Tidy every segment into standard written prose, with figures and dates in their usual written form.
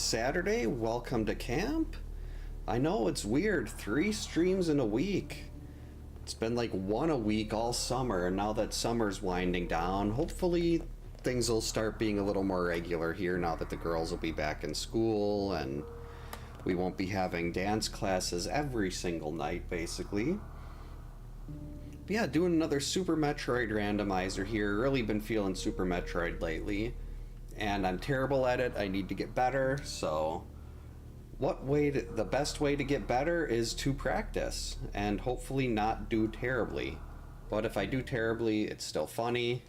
Saturday. Welcome to camp. I know it's weird, 3 streams in a week. It's been like 1 a week all summer, and now that summer's winding down, hopefully things will start being a little more regular here now that the girls will be back in school and we won't be having dance classes every single night, basically. But yeah, doing another Super Metroid Randomizer here. Really been feeling Super Metroid lately. And I'm terrible at it. I need to get better, so the best way to get better is to practice and hopefully not do terribly. But if I do terribly, it's still funny.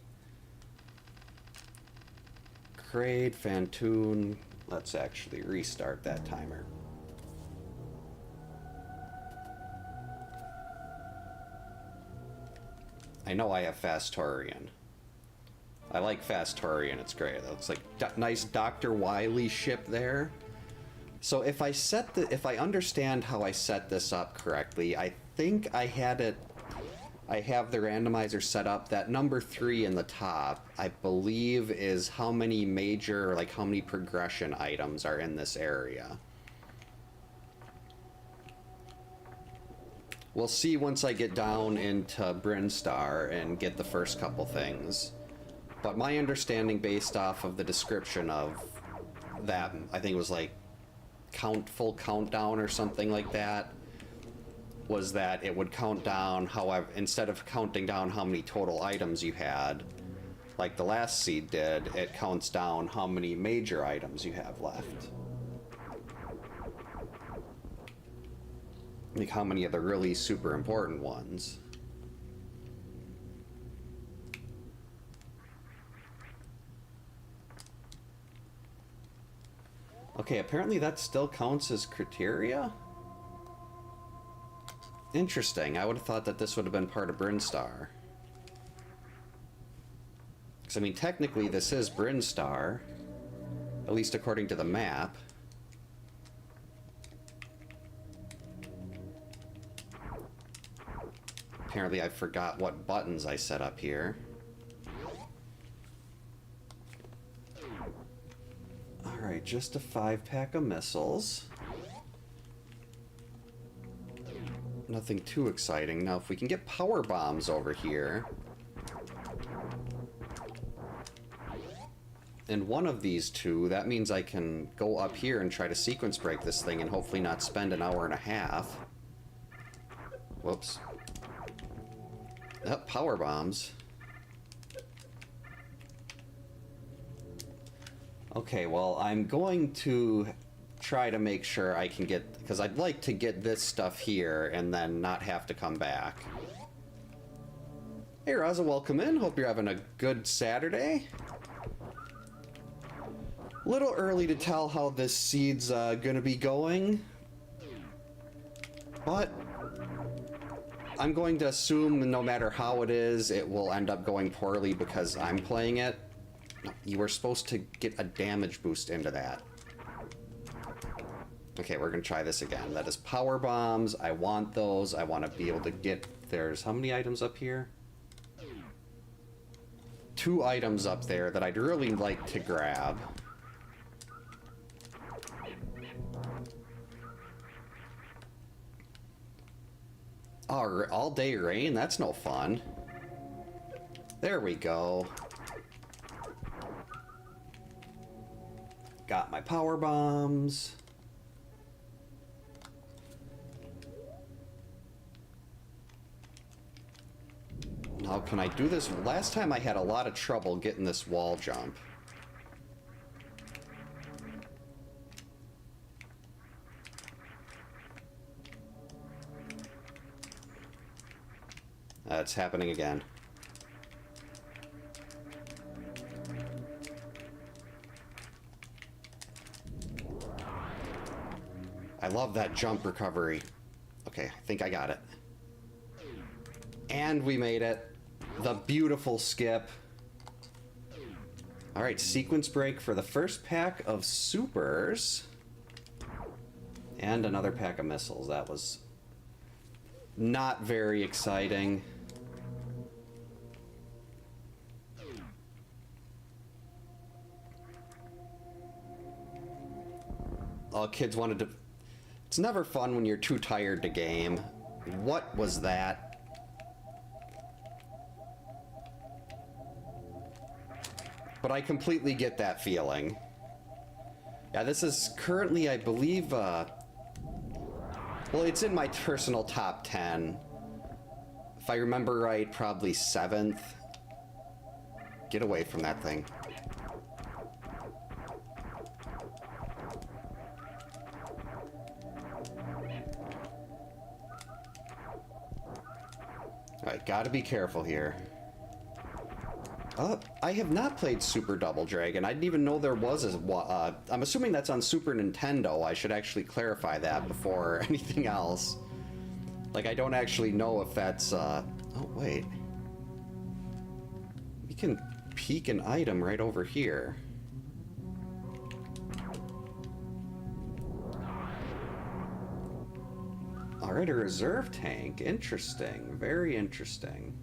Crade, Fantoon. Let's actually restart that timer. I know I have Fastorian. I like Fastorian, it's great. It's like nice Dr. Wily ship there. So if I understand how I set this up correctly, I think I have the randomizer set up that number 3 in the top, I believe, is how many major, like how many progression items are in this area. We'll see once I get down into Brinstar and get the first couple things. But my understanding based off of the description of that, I think it was like full countdown or something like that, was that it would count down, however, instead of counting down how many total items you had, like the last seed did, it counts down how many major items you have left. Like how many of the really super important ones. Okay, apparently that still counts as criteria? Interesting. I would have thought that this would have been part of Brinstar. Because, I mean, technically this is Brinstar, at least according to the map. Apparently I forgot what buttons I set up here. Alright, just a 5-pack of missiles. Nothing too exciting. Now, if we can get power bombs over here, and one of these two, that means I can go up here and try to sequence break this thing and hopefully not spend an hour and a half. Whoops. Power bombs. Okay, well, I'm going to try to make sure I can get, because I'd like to get this stuff here and then not have to come back. Hey Raza, welcome in. Hope you're having a good Saturday. Little early to tell how this seed's gonna be going, but I'm going to assume no matter how it is, it will end up going poorly because I'm playing it. You were supposed to get a damage boost into that. Okay, we're gonna try this again. That is power bombs. I want those. I want to be able to get... There's how many items up here? 2 items up there that I'd really like to grab. Oh, all day rain? That's no fun. There we go. Got my power bombs. Now, can I do this? Last time I had a lot of trouble getting this wall jump. It's happening again. I love that jump recovery. Okay, I think I got it. And we made it. The beautiful skip. Alright, sequence break for the first pack of supers. And another pack of missiles. That was not very exciting. all kids wanted to... It's never fun when you're too tired to game. What was that? But I completely get that feeling. Yeah, this is currently, I believe, well, it's in my personal top 10. If I remember right, probably 7th. Get away from that thing. Alright, gotta be careful here. I have not played Super Double Dragon. I didn't even know there was a... I'm assuming that's on Super Nintendo. I should actually clarify that before anything else. Like, I don't actually know if that's... Oh, wait. We can peek an item right over here. Alright, a reserve tank. Interesting. Very interesting.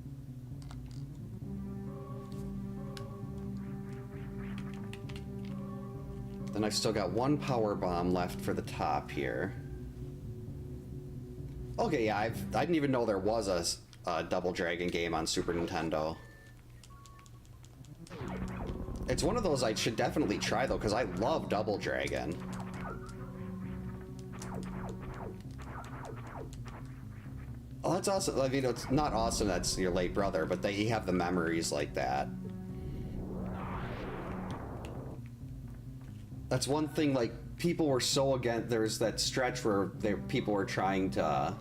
Then I've still got one power bomb left for the top here. Okay, yeah, I didn't even know there was a Double Dragon game on Super Nintendo. It's one of those I should definitely try, though, because I love Double Dragon. Oh, that's awesome. I mean, it's not awesome that's your late brother, but they have the memories like that. That's one thing, like, people were so against... There's that stretch where people were trying to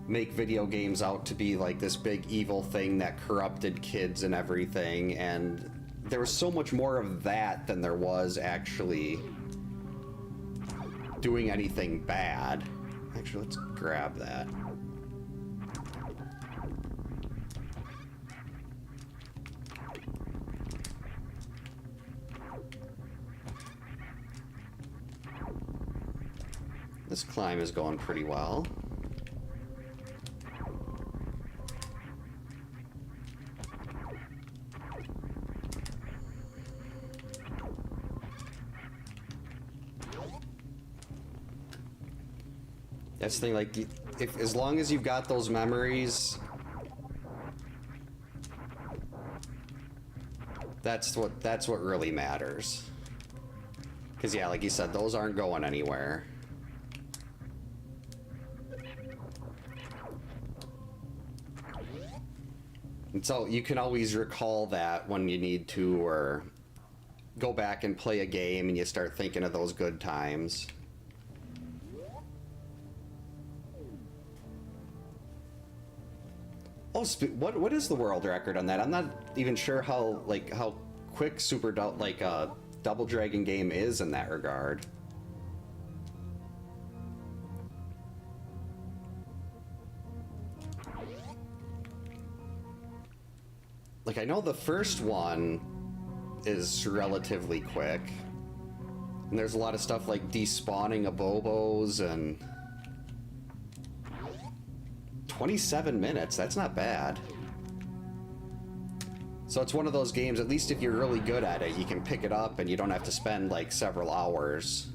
make video games out to be, like, this big evil thing that corrupted kids and everything, and there was so much more of that than there was actually doing anything bad. Actually, let's grab that. This climb is going pretty well. That's the thing, like, if as long as you've got those memories, that's what really matters. Because yeah, like you said, those aren't going anywhere. And so you can always recall that when you need to, or go back and play a game and you start thinking of those good times. Oh, what is the world record on that? I'm not even sure how quick Double Dragon game is in that regard. Like, I know the first one is relatively quick. And there's a lot of stuff like despawning Abobos and... 27 minutes, that's not bad. So it's one of those games, at least if you're really good at it, you can pick it up and you don't have to spend like several hours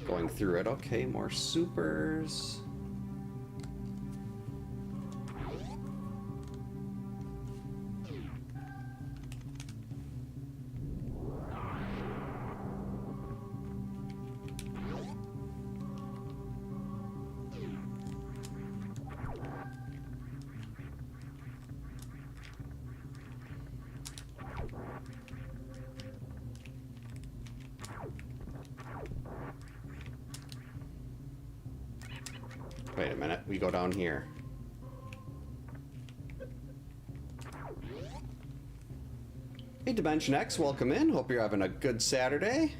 going through it. Okay, more supers. Wait a minute, we go down here. Hey Dimension X, welcome in. Hope you're having a good Saturday.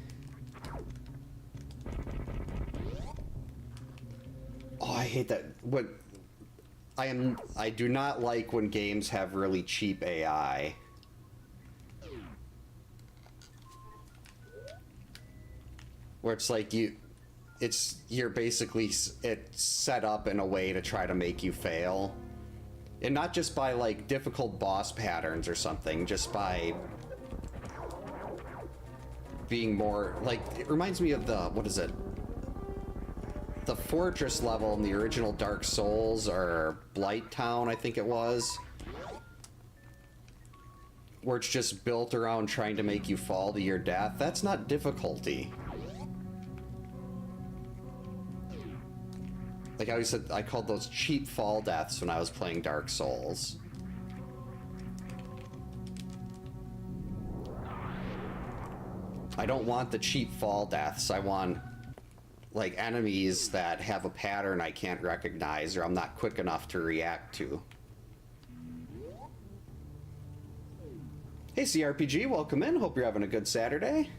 Oh, I hate that. I do not like when games have really cheap AI. Where it's like you're basically, it's set up in a way to try to make you fail. And not just by like difficult boss patterns or something, just by being more like, it reminds me of the, what is it? the fortress level in the original Dark Souls, or Blight Town, I think it was, where it's just built around trying to make you fall to your death, that's not difficulty. Like I always said, I called those cheap fall deaths when I was playing Dark Souls. I don't want the cheap fall deaths. I want, like, enemies that have a pattern I can't recognize or I'm not quick enough to react to. Hey CRPG, welcome in. Hope you're having a good Saturday.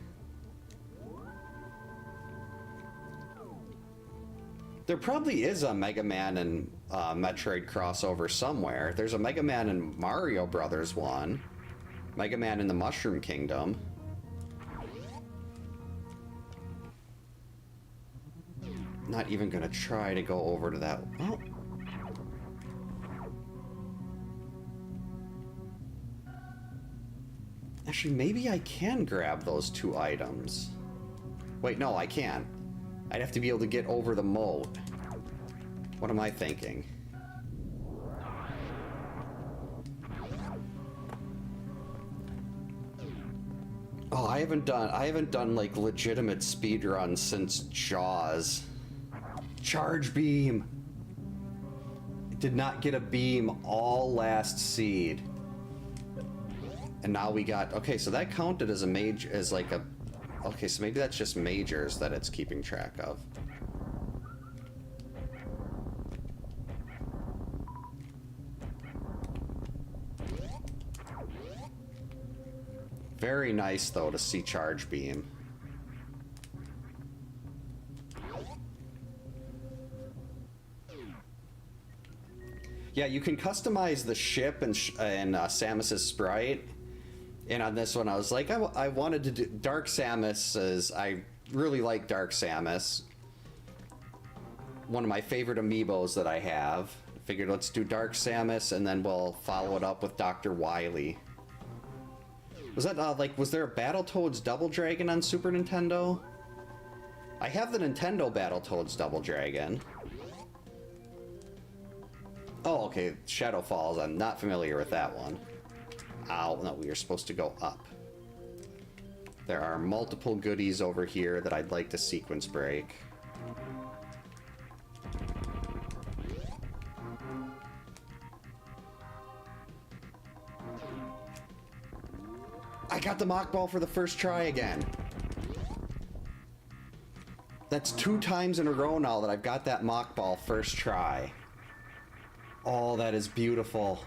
There probably is a Mega Man and Metroid crossover somewhere. There's a Mega Man and Mario Brothers one. Mega Man in the Mushroom Kingdom. Not even gonna try to go over to that. Oh. Actually, maybe I can grab those two items. Wait, no, I can't. I'd have to be able to get over the moat. What am I thinking? Oh, I haven't done like legitimate speed runs since Jaws. Charge beam. Did not get a beam all last seed. And now we got, okay, so that counted as a major, as like a, okay, so maybe that's just majors that it's keeping track of. Very nice though to see charge beam. Yeah, you can customize the ship and Samus's sprite. And on this one, I was like, I wanted to do Dark Samus. I really like Dark Samus. One of my favorite amiibos that I have. I figured let's do Dark Samus, and then we'll follow it up with Dr. Wily. Was that like, was there a Battletoads Double Dragon on Super Nintendo? I have the Nintendo Battletoads Double Dragon. Oh, okay, Shadow Falls. I'm not familiar with that one. Ow, no, we are supposed to go up. There are multiple goodies over here that I'd like to sequence break. I got the mock ball for the first try again. That's 2 times in a row now that I've got that mock ball first try. Oh, that is beautiful.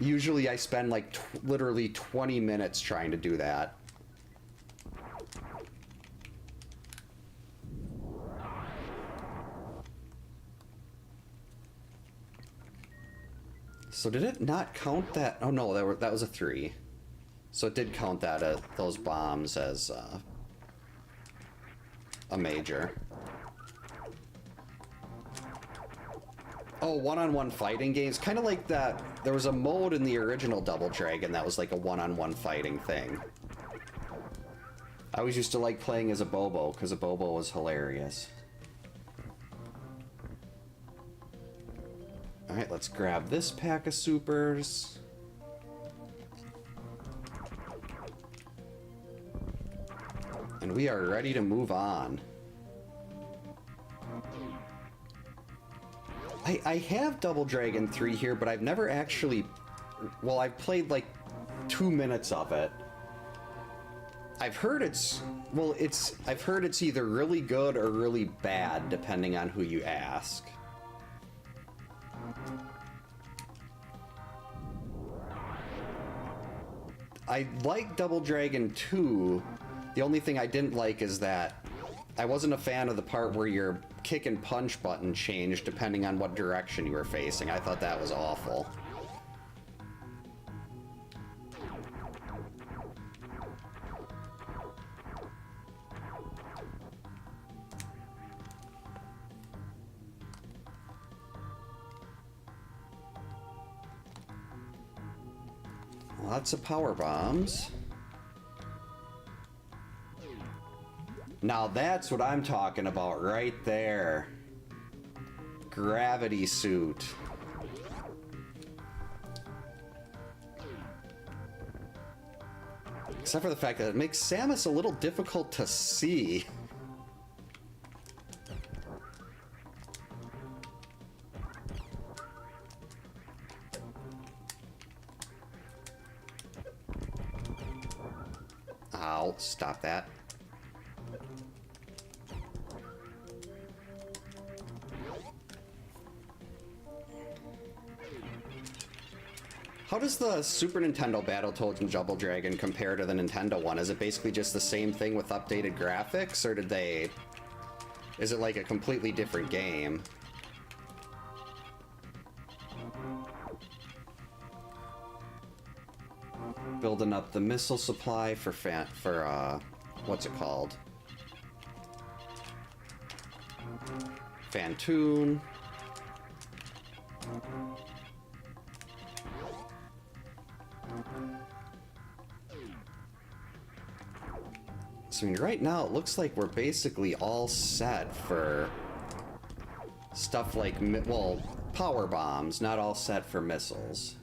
Usually I spend like literally 20 minutes trying to do that. So did it not count that? Oh no, that was a 3. So it did count that those bombs as a major. Oh, one-on-one fighting games. Kind of like that. There was a mode in the original Double Dragon that was like a one-on-one fighting thing. I always used to like playing as a Bobo, because a Bobo was hilarious. Alright, let's grab this pack of supers. And we are ready to move on. I have Double Dragon 3 here, but I've never actually... Well, I've played like 2 minutes of it. I've heard it's... Well, I've heard it's either really good or really bad, depending on who you ask. I like Double Dragon 2. The only thing I didn't like is that I wasn't a fan of the part where your kick and punch button changed depending on what direction you were facing. I thought that was awful. Lots of power bombs. Now that's what I'm talking about right there. Gravity suit. Except for the fact that it makes Samus a little difficult to see. Ow, stop that. How does the Super Nintendo Battletoads and Double Dragon compare to the Nintendo one? Is it basically just the same thing with updated graphics, or did they... Is it like a completely different game? Building up the missile supply for what's it called? Phantoon. So I mean, right now it looks like we're basically all set for stuff like, well, power bombs, not all set for missiles.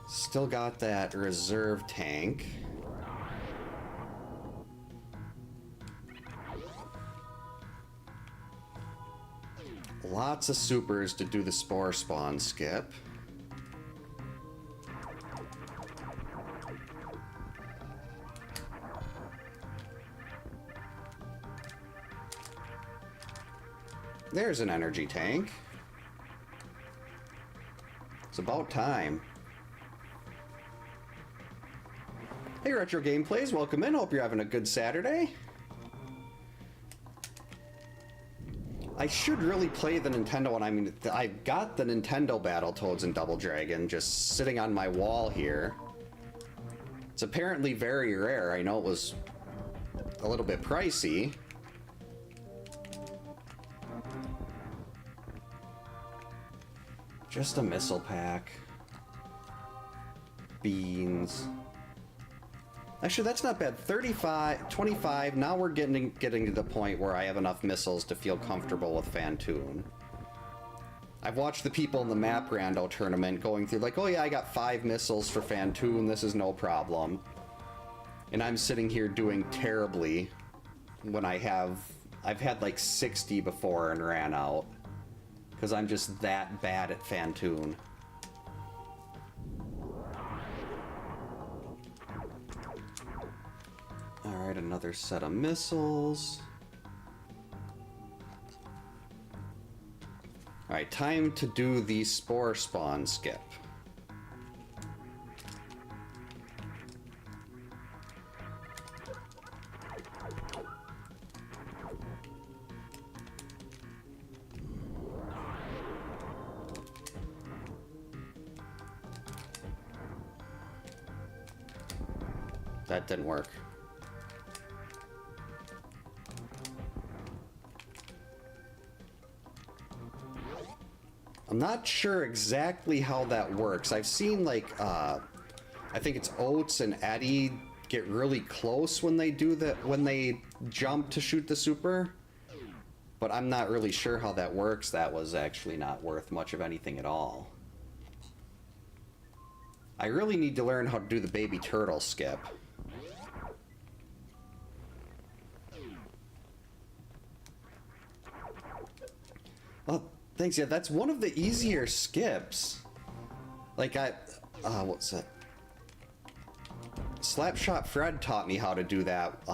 Still got that reserve tank. Lots of supers to do the spore spawn skip. There's an energy tank. It's about time. Hey Retro Gameplays, welcome in. Hope you're having a good Saturday. I should really play the Nintendo one. I mean, I've got the Nintendo Battletoads and Double Dragon just sitting on my wall here. It's apparently very rare. I know it was a little bit pricey. Just a missile pack. Beans. Actually, that's not bad. 35, 25. Now we're getting to the point where I have enough missiles to feel comfortable with Phantoon. I've watched the people in the Map Rando tournament going through like, oh yeah, I got 5 missiles for Phantoon. This is no problem. And I'm sitting here doing terribly when I've had like 60 before and ran out. Because I'm just that bad at Phantoon. Alright, another set of missiles. Alright, time to do the spore spawn skip. That didn't work. I'm not sure exactly how that works. I've seen like, I think it's Oats and Eddie get really close when they do that, when they jump to shoot the super. But I'm not really sure how that works. That was actually not worth much of anything at all. I really need to learn how to do the baby turtle skip. Oh, thanks. Yeah, that's one of the easier skips. Like what's that? Slapshot Fred taught me how to do that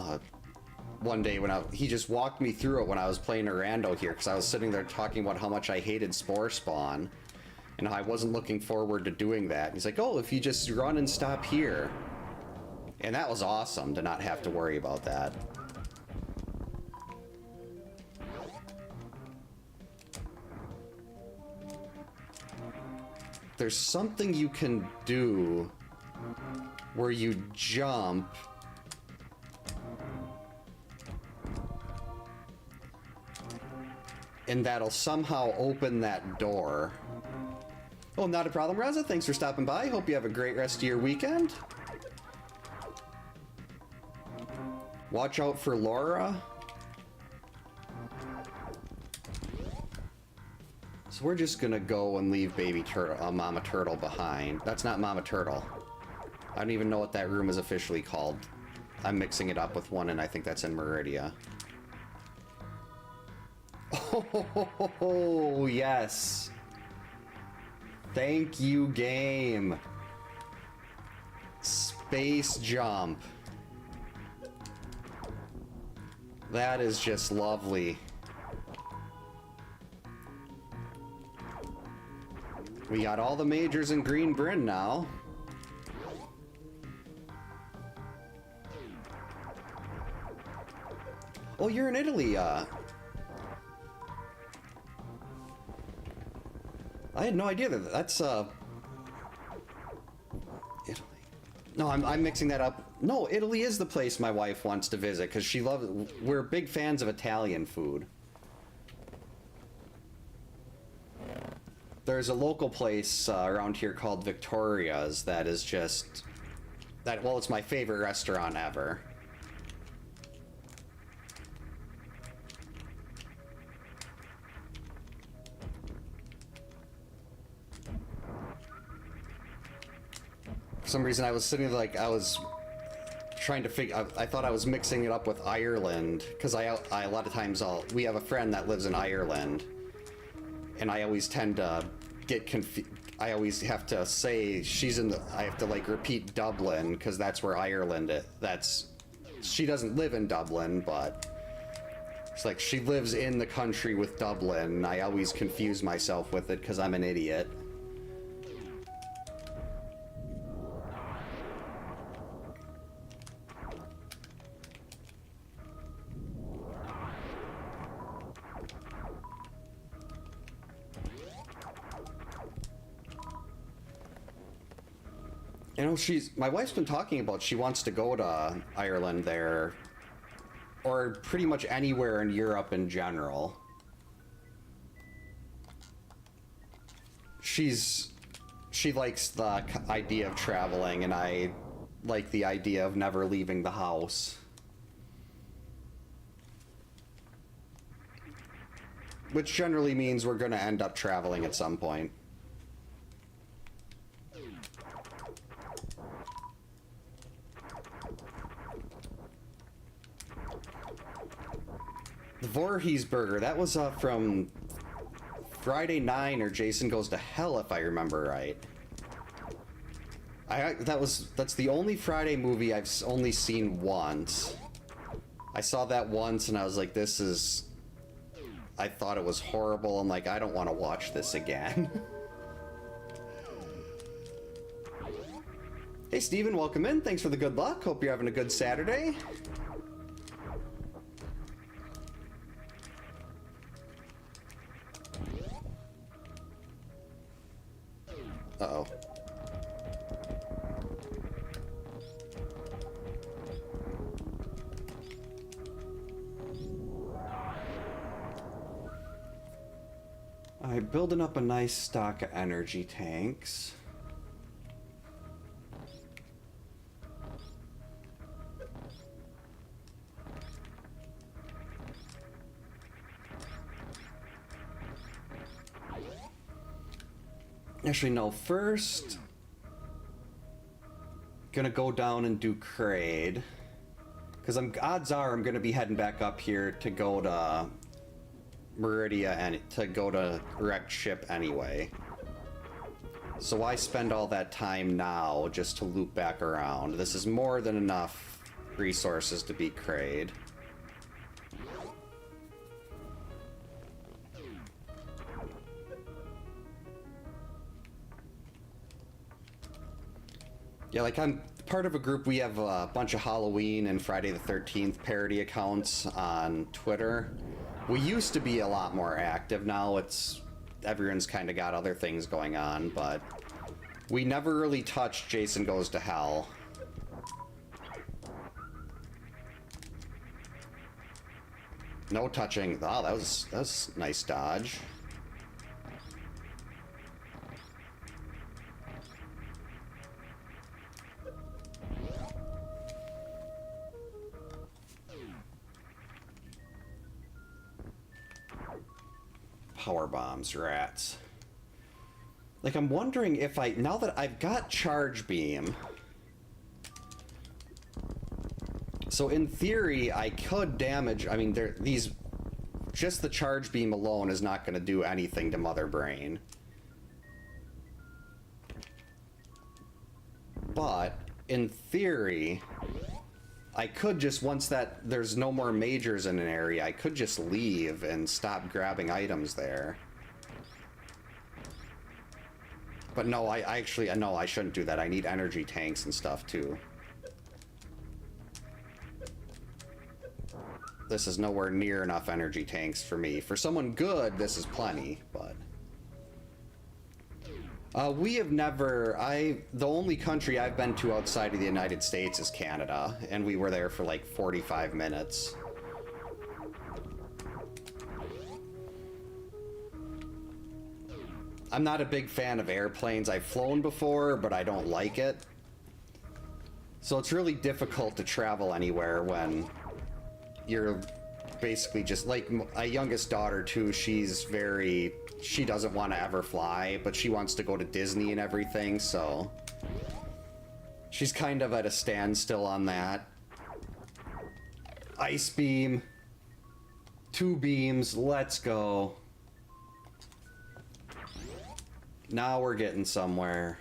one day when he just walked me through it when I was playing a rando here, because I was sitting there talking about how much I hated Spore Spawn and I wasn't looking forward to doing that. He's like, oh, if you just run and stop here. And that was awesome to not have to worry about that. There's something you can do where you jump and that'll somehow open that door. Oh, not a problem, Reza. Thanks for stopping by. Hope you have a great rest of your weekend. Watch out for Laura. So we're just gonna go and leave baby turtle, Mama Turtle behind. That's not Mama Turtle. I don't even know what that room is officially called. I'm mixing it up with one, and I think that's in Meridia. Oh, yes. Thank you, game. Space jump. That is just lovely. We got all the majors in Green Bryn now. Oh, you're in Italy, I had no idea that that's, Italy. No, I'm mixing that up. No, Italy is the place my wife wants to visit, because she loves... We're big fans of Italian food. There's a local place around here called Victoria's that is just... Well, it's my favorite restaurant ever. For some reason, I was sitting like, I was trying to figure... I thought I was mixing it up with Ireland, because I a lot of times we have a friend that lives in Ireland, and I always tend to get confused. I always have to say she's in the... I have to, like, repeat Dublin, because that's where Ireland is. She doesn't live in Dublin, but... It's like, she lives in the country with Dublin. I always confuse myself with it, because I'm an idiot. You know, my wife's been talking about she wants to go to Ireland there, or pretty much anywhere in Europe in general. She likes the idea of traveling, and I like the idea of never leaving the house. Which generally means we're gonna end up traveling at some point. The Voorhees Burger, that was from Friday 9 or Jason Goes to Hell, if I remember right. That's the only Friday movie I've only seen once. I saw that once and I was like, I thought it was horrible. I'm like, I don't want to watch this again. Hey Steven, welcome in. Thanks for the good luck. Hope you're having a good Saturday. Uh-oh. Alright, building up a nice stock of energy tanks. Actually, no, first gonna go down and do Kraid, because odds are I'm gonna be heading back up here to go to Meridia and to go to wrecked ship anyway. So why spend all that time now just to loop back around? This is more than enough resources to beat Kraid. Yeah, like I'm part of a group, we have a bunch of Halloween and Friday the 13th parody accounts on Twitter. We used to be a lot more active, now everyone's kind of got other things going on, but we never really touched Jason Goes to Hell. No touching. Oh, that was nice dodge. power bombs, rats. Like, I'm wondering if now that I've got charge beam, so in theory, I could damage, I mean, just the charge beam alone is not going to do anything to Mother Brain. But, in theory, I could just, once there's no more majors in an area, I could just leave and stop grabbing items there. But no, no, I shouldn't do that. I need energy tanks and stuff, too. This is nowhere near enough energy tanks for me. For someone good, this is plenty, but... we have never... The only country I've been to outside of the United States is Canada, and we were there for like 45 minutes. I'm not a big fan of airplanes. I've flown before, but I don't like it. So it's really difficult to travel anywhere when you're basically just... Like, my youngest daughter, too, she doesn't want to ever fly, but she wants to go to Disney and everything, so... She's kind of at a standstill on that. Ice beam. 2 beams, let's go. Now we're getting somewhere.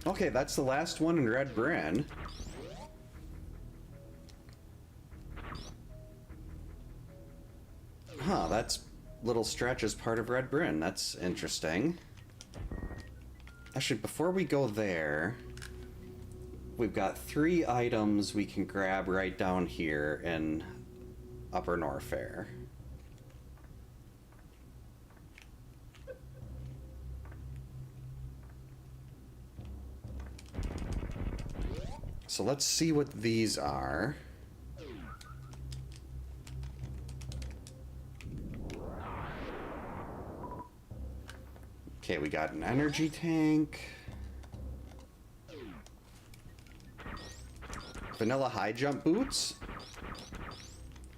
Okay, that's the last one in Red Bryn. Huh, that's little stretch as part of Red Bryn. That's interesting. Actually, before we go there, we've got 3 items we can grab right down here in Upper Norfair. So let's see what these are. Okay, we got an energy tank. Vanilla high jump boots?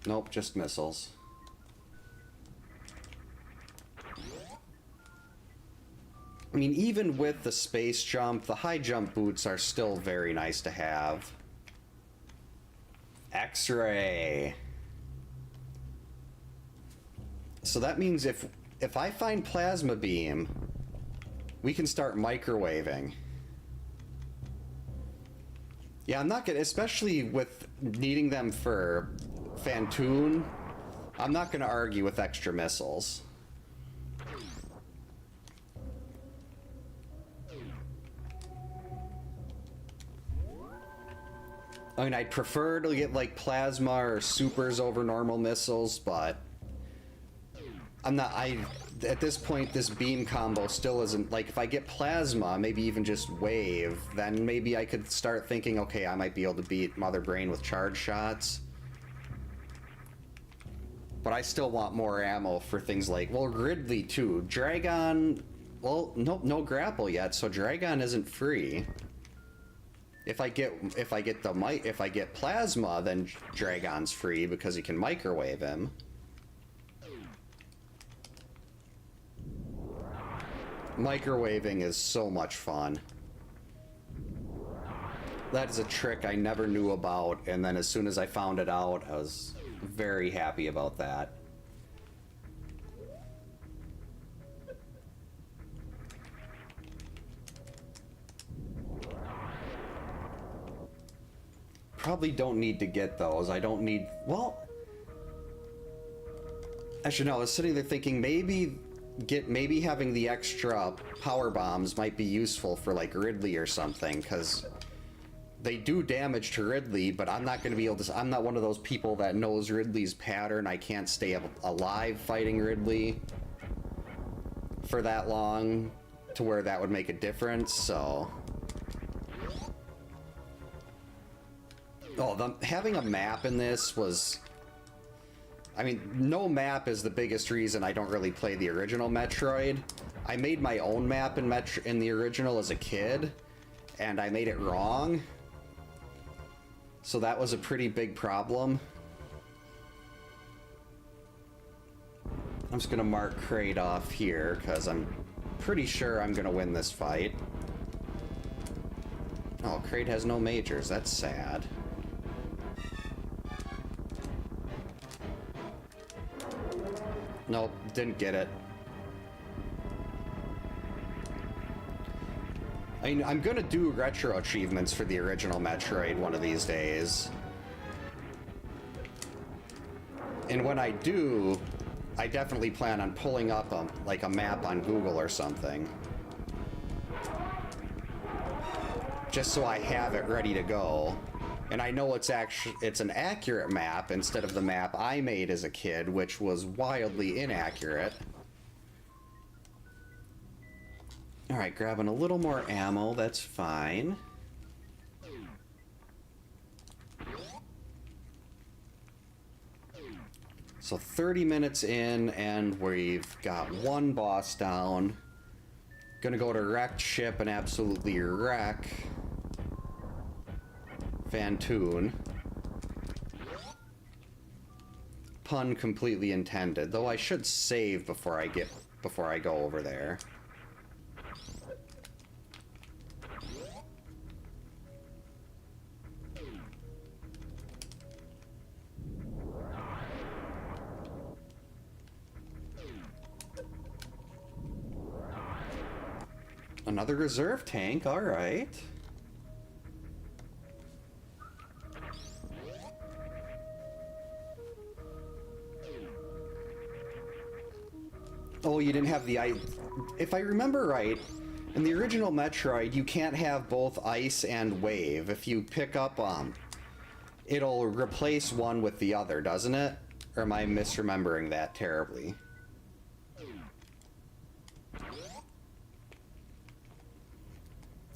Nope, just missiles. I mean, even with the space jump, the high jump boots are still very nice to have. X-ray. So that means if I find plasma beam, we can start microwaving. Yeah, I'm not gonna, especially with needing them for Fantoon, I'm not gonna argue with extra missiles. I mean, I'd prefer to get like plasma or supers over normal missiles, but I'm not, at this point, this beam combo still isn't, like, if I get plasma, maybe even just wave, then maybe I could start thinking, okay, I might be able to beat Mother Brain with charge shots. But I still want more ammo for things like, well, Ridley too. Dragon, well, no grapple yet, so Dragon isn't free. If I get plasma, then Dragon's free because you can microwave him. Microwaving is so much fun. That is a trick I never knew about, and then as soon as I found it out, I was very happy about that. Probably don't need to get those. I don't need... Well... Actually, no, I was sitting there thinking maybe having the extra power bombs might be useful for, like, Ridley or something, because they do damage to Ridley, but I'm not going to be able to... I'm not one of those people that knows Ridley's pattern. I can't stay alive fighting Ridley for that long to where that would make a difference, so... Oh, having a map in this was... I mean, no map is the biggest reason I don't really play the original Metroid. I made my own map in the original as a kid, and I made it wrong. So that was a pretty big problem. I'm just gonna mark Kraid off here, because I'm pretty sure I'm gonna win this fight. Oh, Kraid has no majors. That's sad. Nope, didn't get it. I'm gonna do retro achievements for the original Metroid one of these days. And when I do, I definitely plan on pulling up like a map on Google or something. Just so I have it ready to go. And I know it's an accurate map instead of the map I made as a kid, which was wildly inaccurate. Alright, grabbing a little more ammo, that's fine. So 30 minutes in, and we've got one boss down. Gonna go to wrecked ship and absolutely wreck Fantoon. Pun completely intended, though I should save before I go over there. Another reserve tank, all right. Oh, you didn't have the ice. If I remember right, in the original Metroid, you can't have both ice and wave. If you pick up, it'll replace one with the other, doesn't it? Or am I misremembering that terribly?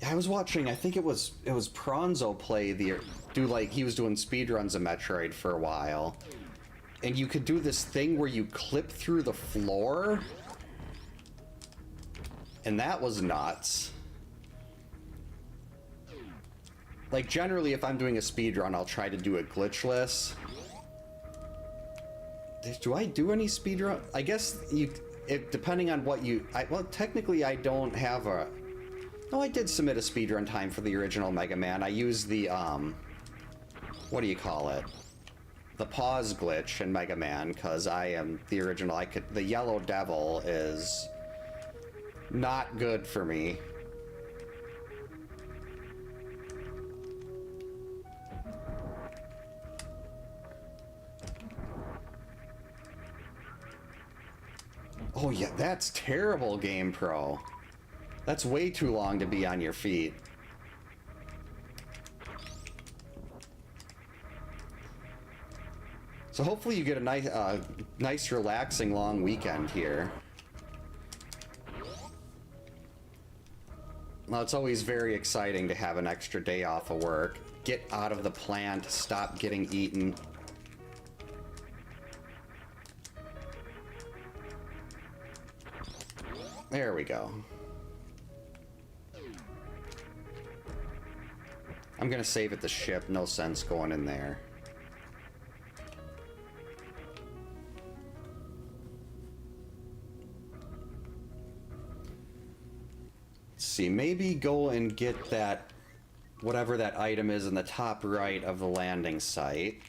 I was watching, I think it was Pronzo play he was doing speedruns of Metroid for a while. And you could do this thing where you clip through the floor. And that was nuts. Like, generally, if I'm doing a speedrun, I'll try to do it glitchless. Do I do any speedrun? I guess depending on what well, technically I don't have a... No, I did submit a speedrun time for the original Mega Man. I used the, what do you call it? The pause glitch in Mega Man, because I am the original. The Yellow Devil is not good for me. Oh yeah, that's terrible, Game Pro. That's way too long to be on your feet. So hopefully you get a nice relaxing long weekend here. Well, it's always very exciting to have an extra day off of work. Get out of the plant, stop getting eaten. There we go. I'm gonna save at the ship, no sense going in there. Let's see, maybe go and get that, whatever that item is in the top right of the landing site.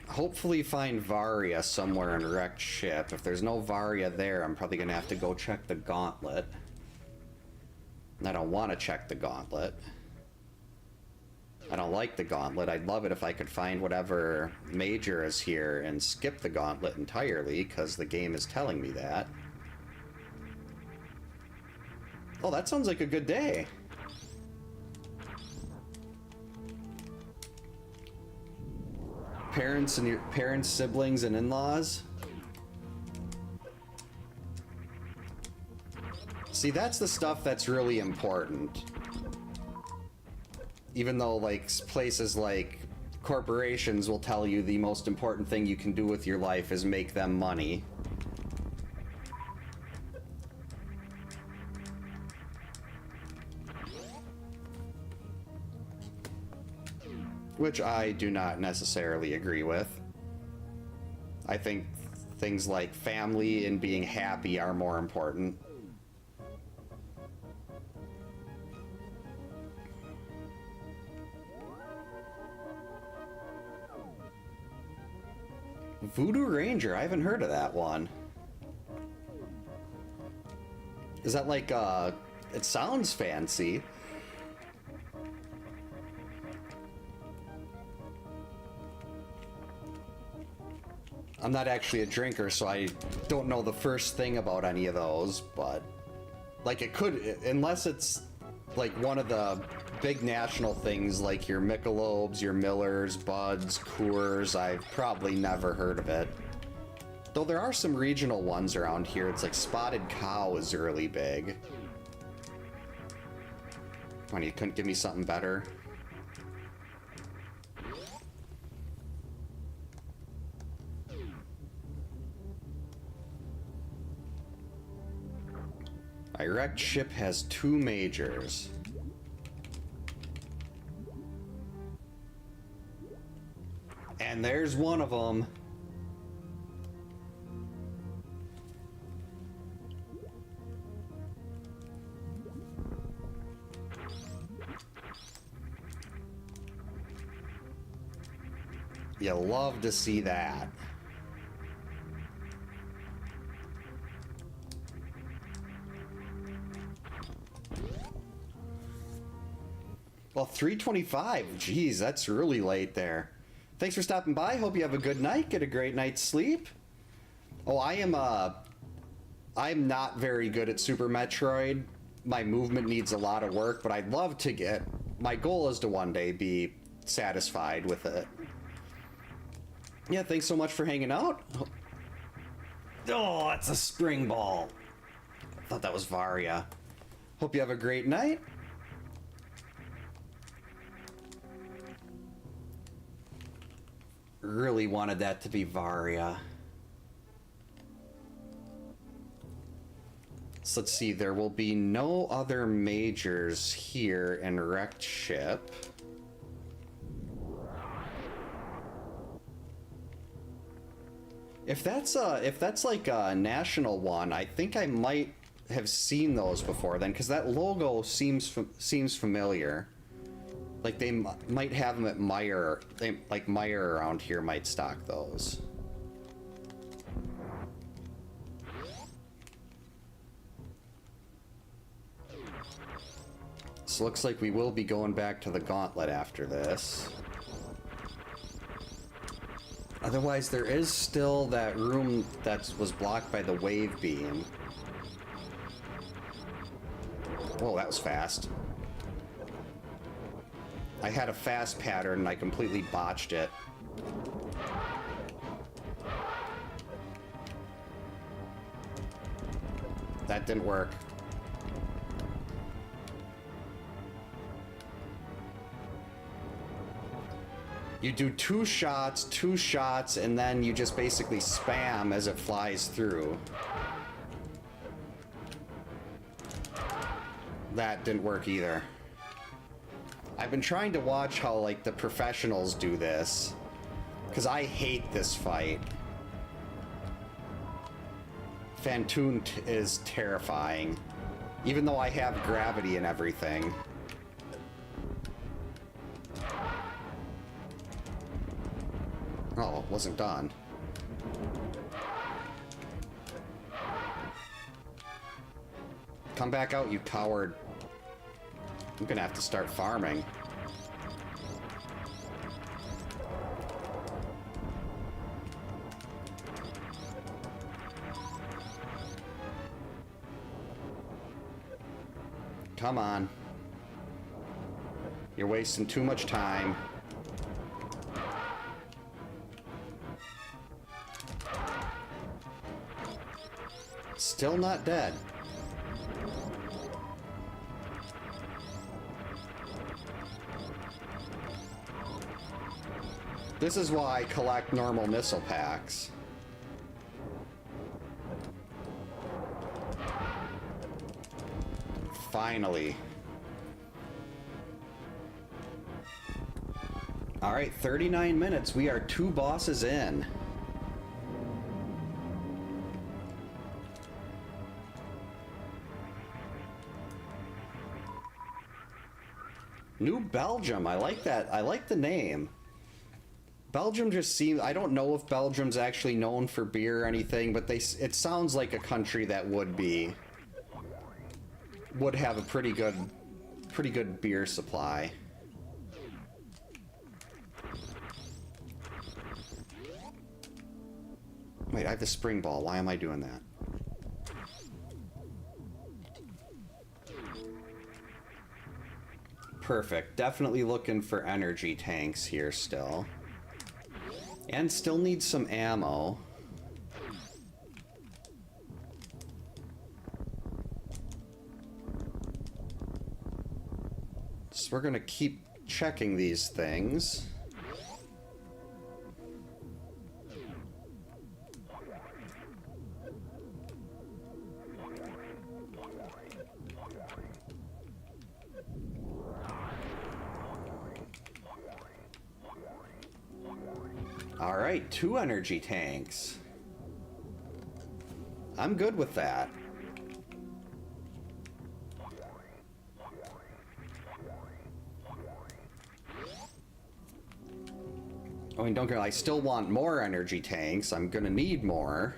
Hopefully find Varia somewhere in wrecked ship. If there's no Varia there, I'm probably gonna have to go check the gauntlet. And I don't want to check the gauntlet. I don't like the gauntlet. I'd love it if I could find whatever major is here and skip the gauntlet entirely, because the game is telling me that. Oh, that sounds like a good day. Parents and your parents, siblings, and in-laws. See, that's the stuff that's really important. Even though, like, places like corporations will tell you the most important thing you can do with your life is make them money. Which I do not necessarily agree with. I think things like family and being happy are more important. Voodoo Ranger, I haven't heard of that one. Is that like, it sounds fancy. I'm not actually a drinker, so I don't know the first thing about any of those, but like it could, unless it's like one of the big national things like your Michelobes, your Millers, Buds, Coors, I've probably never heard of it. Though there are some regional ones around here. It's like Spotted Cow is really big. Come on, you couldn't give me something better? Irect ship has 2 majors. And there's one of them. You love to see that. Well, 3:25. Jeez, that's really late there. Thanks for stopping by. Hope you have a good night. Get a great night's sleep. Oh, I'm not very good at Super Metroid. My movement needs a lot of work, but I'd love to get... My goal is to one day be satisfied with it. Yeah, thanks so much for hanging out. Oh, that's a spring ball. I thought that was Varia. Hope you have a great night. Really wanted that to be Varia. So let's see, there will be no other majors here in Wrecked Ship. If that's like a national one, I think I might have seen those before then, because that logo seems familiar. Like they might have them at Meyer. Like Meyer around here might stock those. So looks like we will be going back to the gauntlet after this. Otherwise, there is still that room that was blocked by the wave beam. Whoa, that was fast. I had a fast pattern and I completely botched it. That didn't work. You do two shots, and then you just basically spam as it flies through. That didn't work either. I've been trying to watch how, like, the professionals do this, because I hate this fight. Phantoon is terrifying, even though I have gravity and everything. Oh, it wasn't done. Come back out, you coward. I'm gonna have to start farming. Come on. You're wasting too much time. Still not dead. This is why I collect normal missile packs. Finally. Alright, 39 minutes. We are 2 bosses in. New Belgium. I like that. I like the name. Belgium just seems... I don't know if Belgium's actually known for beer or anything, but it sounds like a country that would have a pretty good beer supply. Wait, I have the spring ball. Why am I doing that? Perfect. Definitely looking for energy tanks here still. And still need some ammo. So we're gonna keep checking these things. Alright, 2 energy tanks. I'm good with that. I mean, don't get me wrong, I still want more energy tanks. I'm gonna need more.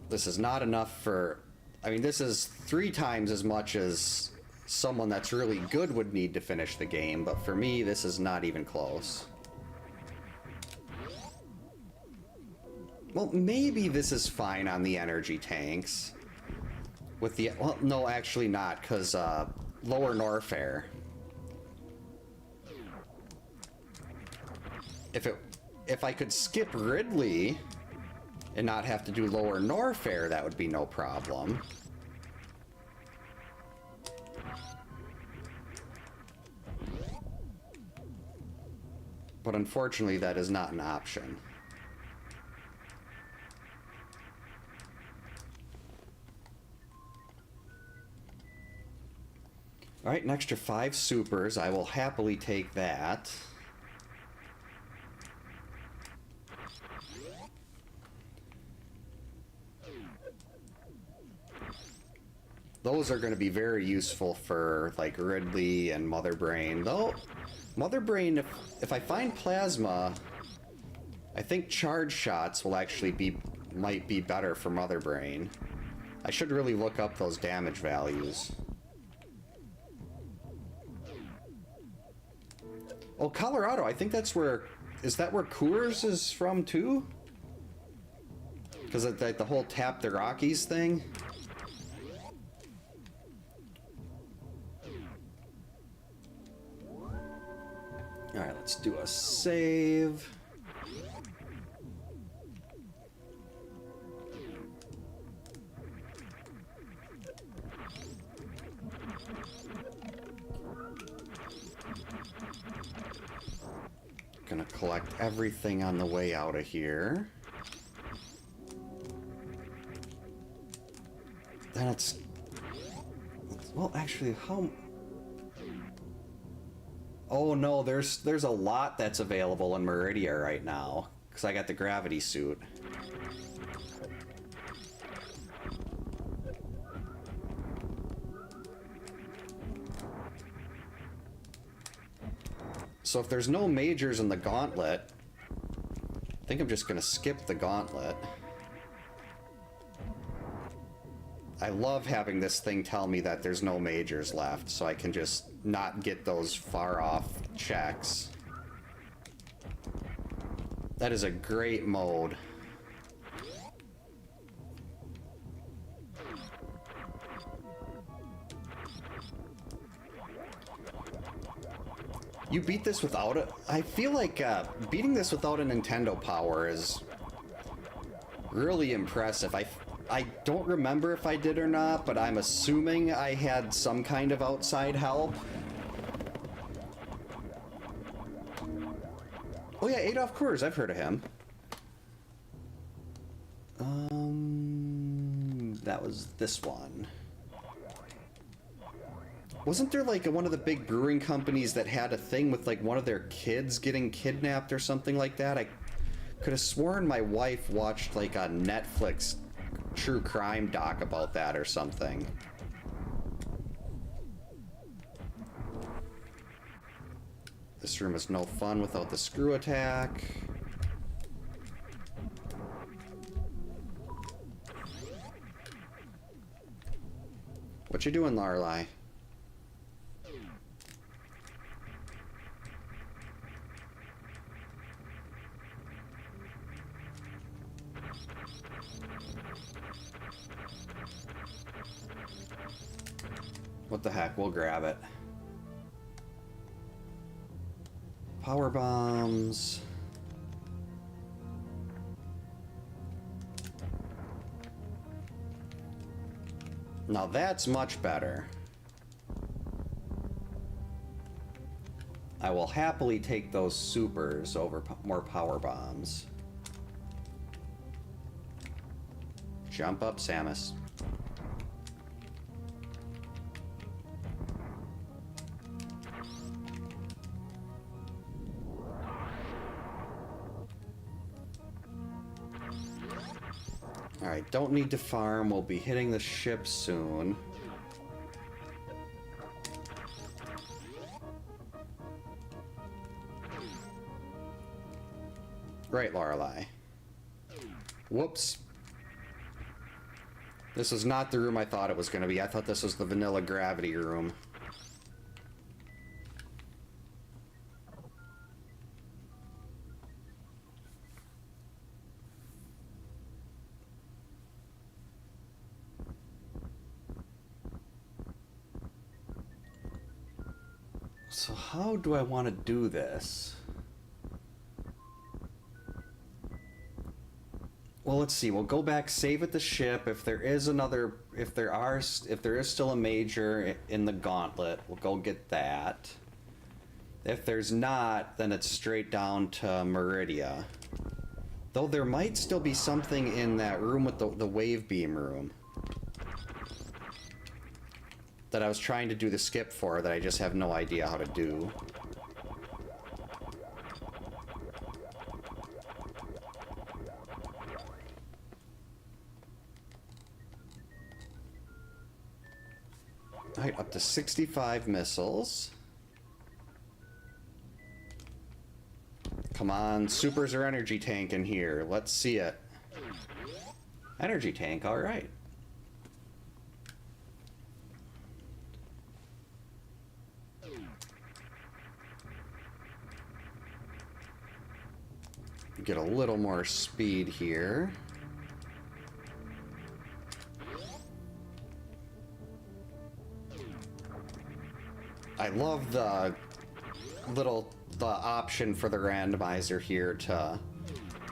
This is not enough for... I mean, this is 3 times as much as someone that's really good would need to finish the game, but for me, this is not even close. Well, maybe this is fine on the energy tanks. With the... Well, no, actually not, because, lower Norfair. If I could skip Ridley and not have to do lower Norfair, that would be no problem. But unfortunately, that is not an option. Alright, an extra 5 supers. I will happily take that. Those are going to be very useful for, like, Ridley and Mother Brain. Though, Mother Brain, if I find Plasma, I think charge shots will actually might be better for Mother Brain. I should really look up those damage values. Oh, Colorado, I think that's where... Is that where Coors is from, too? Because of the whole Tap the Rockies thing? Alright, let's do a save. Gonna collect everything on the way out of here. Then it's... Well, actually, how... Oh no, there's a lot that's available in Meridia right now, because I got the gravity suit. So if there's no majors in the gauntlet, I think I'm just gonna skip the gauntlet. I love having this thing tell me that there's no majors left, so I can just not get those far off checks. That is a great mode. You beat this without it? I feel like beating this without a Nintendo Power is really impressive. I don't remember if I did or not, but I'm assuming I had some kind of outside help. Oh yeah, Adolf Coors, I've heard of him. That was this one. Wasn't there like one of the big brewing companies that had a thing with like one of their kids getting kidnapped or something like that? I could have sworn my wife watched like a Netflix true crime doc about that or something. This room is no fun without the screw attack. What you doing, Lorelei? What the heck? We'll grab it. Power bombs. Now that's much better. I will happily take those supers over more power bombs. Jump up, Samus. Alright, don't need to farm. We'll be hitting the ship soon. Right, Lorelei. Whoops. This is not the room I thought it was going to be. I thought this was the vanilla gravity room. So how do I want to do this? Well, let's see. We'll go back, save at the ship. If there is another, if there is still a major in the gauntlet, we'll go get that. If there's not, then it's straight down to Meridia. Though there might still be something in that room with the wave beam room that I was trying to do the skip for that I just have no idea how to do. Alright, up to 65 missiles. Come on, supers or energy tank in here. Let's see it. Energy tank, alright. Get a little more speed here. I love the option for the randomizer here to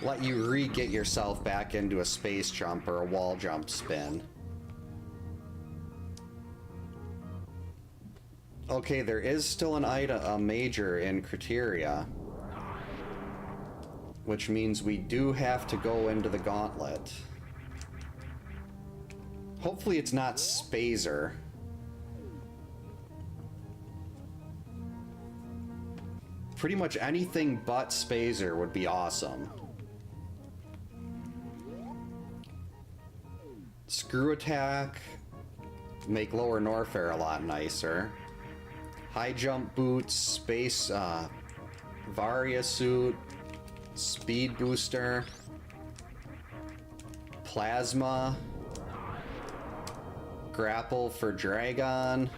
let you re-get yourself back into a space jump or a wall jump spin. Okay, there is still a major in Criteria, which means we do have to go into the gauntlet. Hopefully it's not Spazer. Pretty much anything but Spazer would be awesome. Screw attack, make Lower Norfair a lot nicer. High jump boots, space, Varia suit, speed booster, plasma, grapple for Dragon.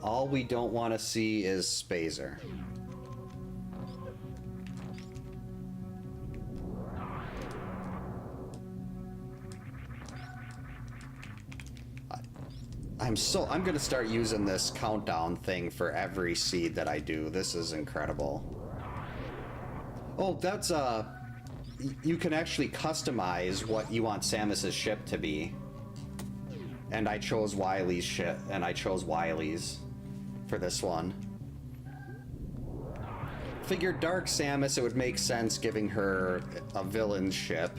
All we don't want to see is Spazer. I'm gonna start using this countdown thing for every seed that I do. This is incredible. Oh, that's you can actually customize what you want Samus's ship to be. And I chose Wily's ship, and I chose Wily's for this one. Figured Dark Samus, it would make sense giving her a villain ship.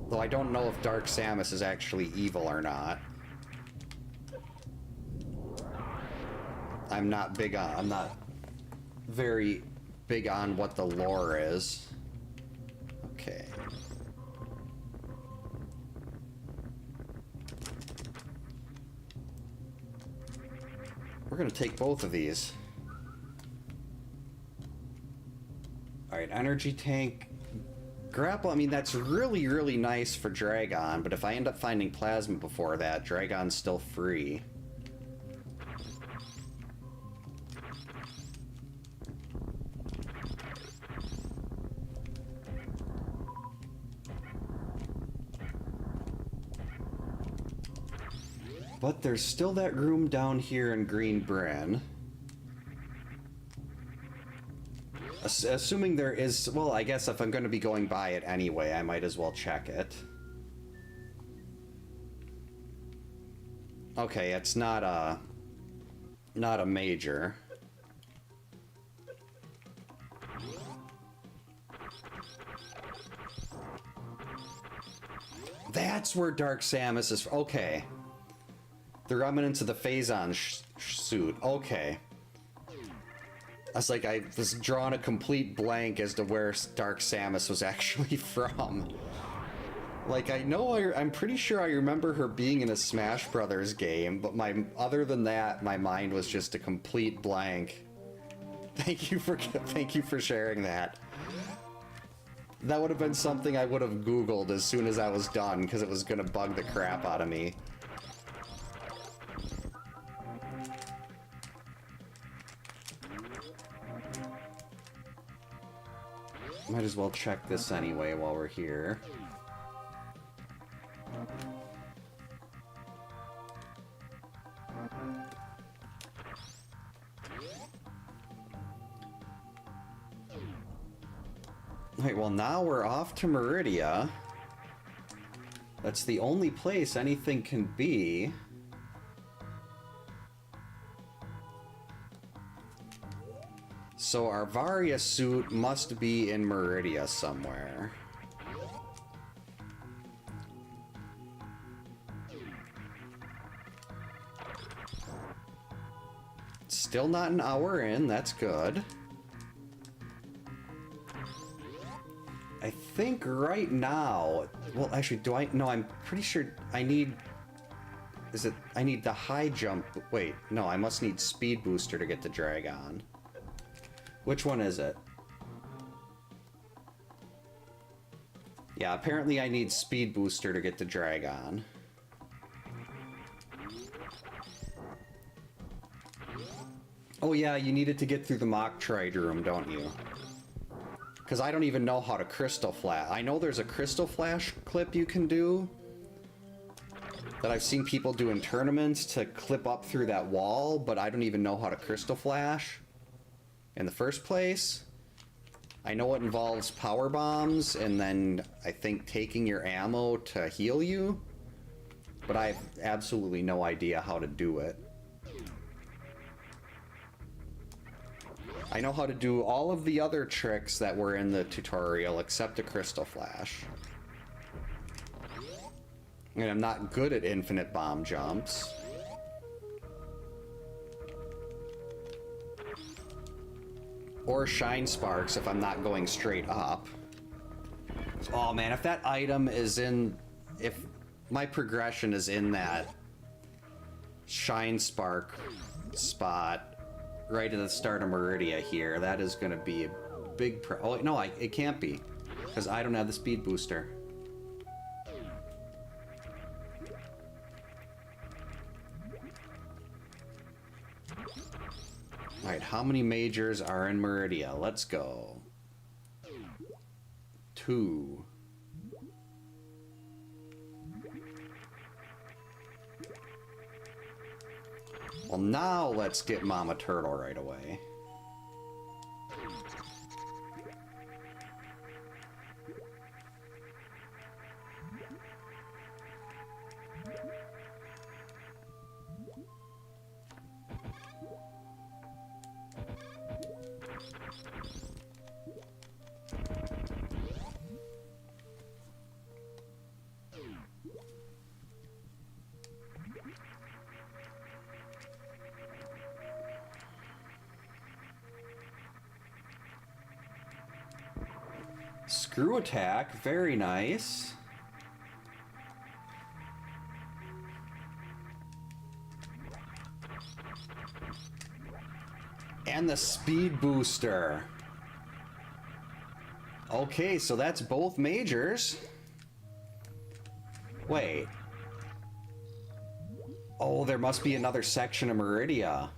Though I don't know if Dark Samus is actually evil or not. I'm not very big on what the lore is. Okay. We're gonna take both of these. Alright, energy tank. Grapple, I mean, that's really, really nice for Dragon, but if I end up finding Plasma before that, Dragon's still free. But there's still that room down here in Green Bryn. Assuming there is... Well, I guess if I'm going to be going by it anyway, I might as well check it. Okay, it's not a major. That's where Dark Samus is... Okay. The remnants of the Phazon suit. Okay. I was like, I was drawing a complete blank as to where Dark Samus was actually from. Like, I'm pretty sure I remember her being in a Smash Brothers game, but other than that, my mind was just a complete blank. Thank you for sharing that. That would have been something I would have Googled as soon as I was done, because it was gonna bug the crap out of me. Might as well check this anyway while we're here. Alright, well now we're off to Meridia. That's the only place anything can be. So our Varia suit must be in Meridia somewhere. Still not an hour in, that's good. I think right now... Well, actually, no, I'm pretty sure I need... I need the high jump... Wait, no, I must need speed booster to get the Dragon. Which one is it? Yeah, apparently I need speed booster to get the Dragon. Oh yeah, you needed to get through the Moctroid room, don't you? Because I don't even know how to Crystal Flash. I know there's a Crystal Flash clip you can do that I've seen people do in tournaments to clip up through that wall, but I don't even know how to Crystal Flash in the first place. I know it involves power bombs and then I think taking your ammo to heal you, but I have absolutely no idea how to do it. I know how to do all of the other tricks that were in the tutorial except a Crystal Flash. And I'm not good at infinite bomb jumps. Or Shine Sparks if I'm not going straight up. Oh man, if that item is in... If my progression is in that Shine Spark spot right at the start of Meridia here, that is going to be a big oh, no, it can't be. Because I don't have the speed booster. Alright, how many majors are in Meridia? Let's go. 2. Well, now let's get Mama Turtle right away. Screw attack, very nice. And the speed booster. Okay, so that's both majors. Wait. Oh, there must be another section of Meridia.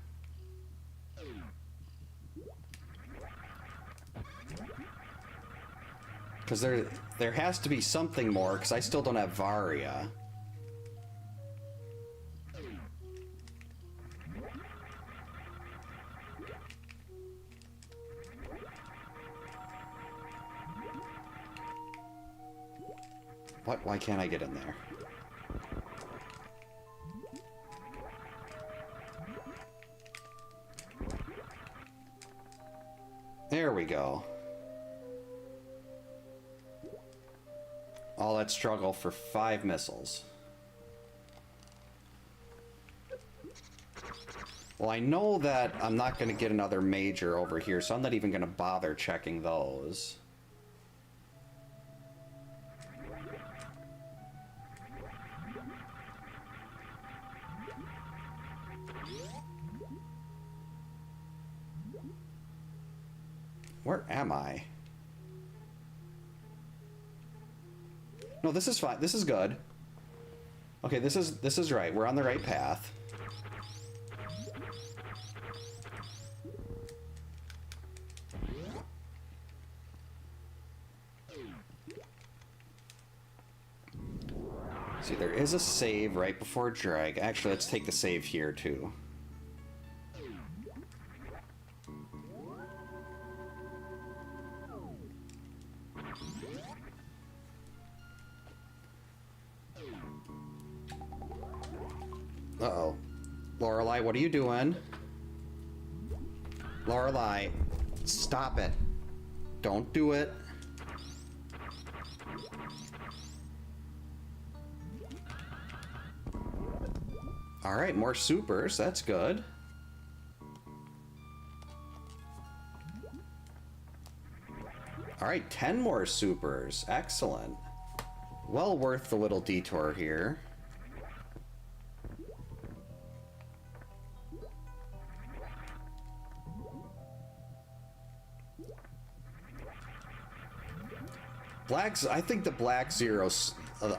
Because there has to be something more, because I still don't have Varia. What? Why can't I get in there? There we go. All that struggle for 5 missiles. Well, I know that I'm not going to get another major over here, so I'm not even going to bother checking those. Where am I? No, this is fine. This is good. Okay, this is right. We're on the right path. See, there is a save right before drag. Actually, let's take the save here too. Uh-oh. Lorelei, what are you doing? Lorelei, stop it. Don't do it. Alright, more supers. That's good. Alright, 10 more supers. Excellent. Well worth the little detour here. I think the Black Zero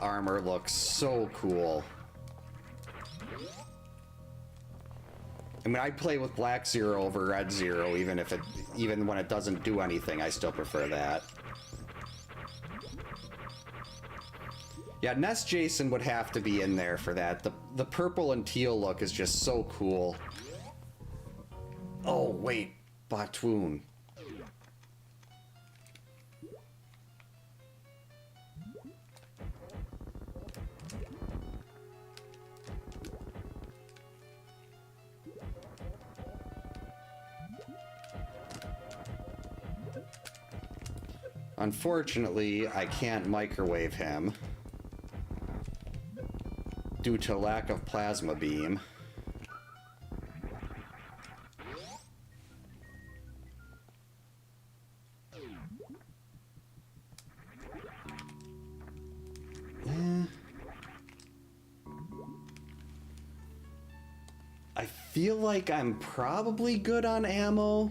armor looks so cool. I mean, I'd play with Black Zero over Red Zero, even when it doesn't do anything. I still prefer that. Yeah, Nest Jason would have to be in there for that. The purple and teal look is just so cool. Oh wait, Batwoon. Unfortunately, I can't microwave him due to lack of plasma beam. I feel like I'm probably good on ammo.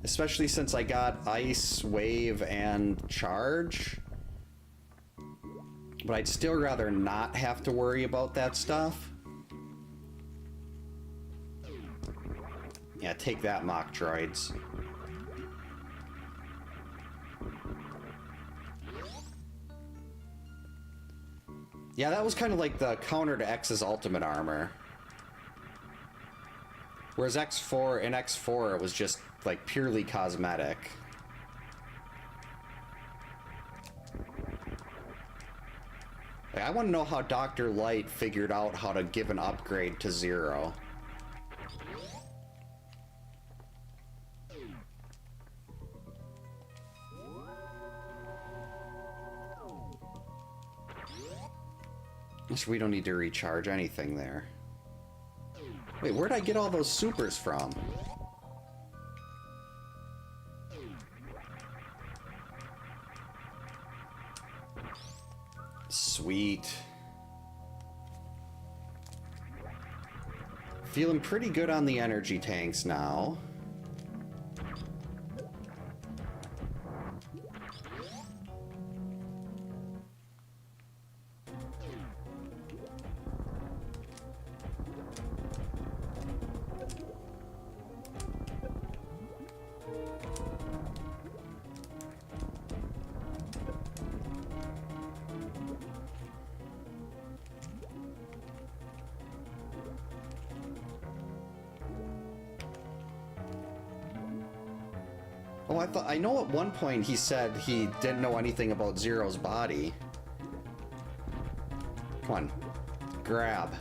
Especially since I got Ice, Wave, and Charge. But I'd still rather not have to worry about that stuff. Yeah, take that, mock droids. Yeah, that was kind of like the counter to X's ultimate armor. Whereas X4, in X4, it was just, like, purely cosmetic. Like, I want to know how Dr. Light figured out how to give an upgrade to Zero. We don't need to recharge anything there. Wait, where'd I get all those supers from? Sweet. Feeling pretty good on the energy tanks now. Oh, I know at one point he said he didn't know anything about Zero's body. Come on. Grab.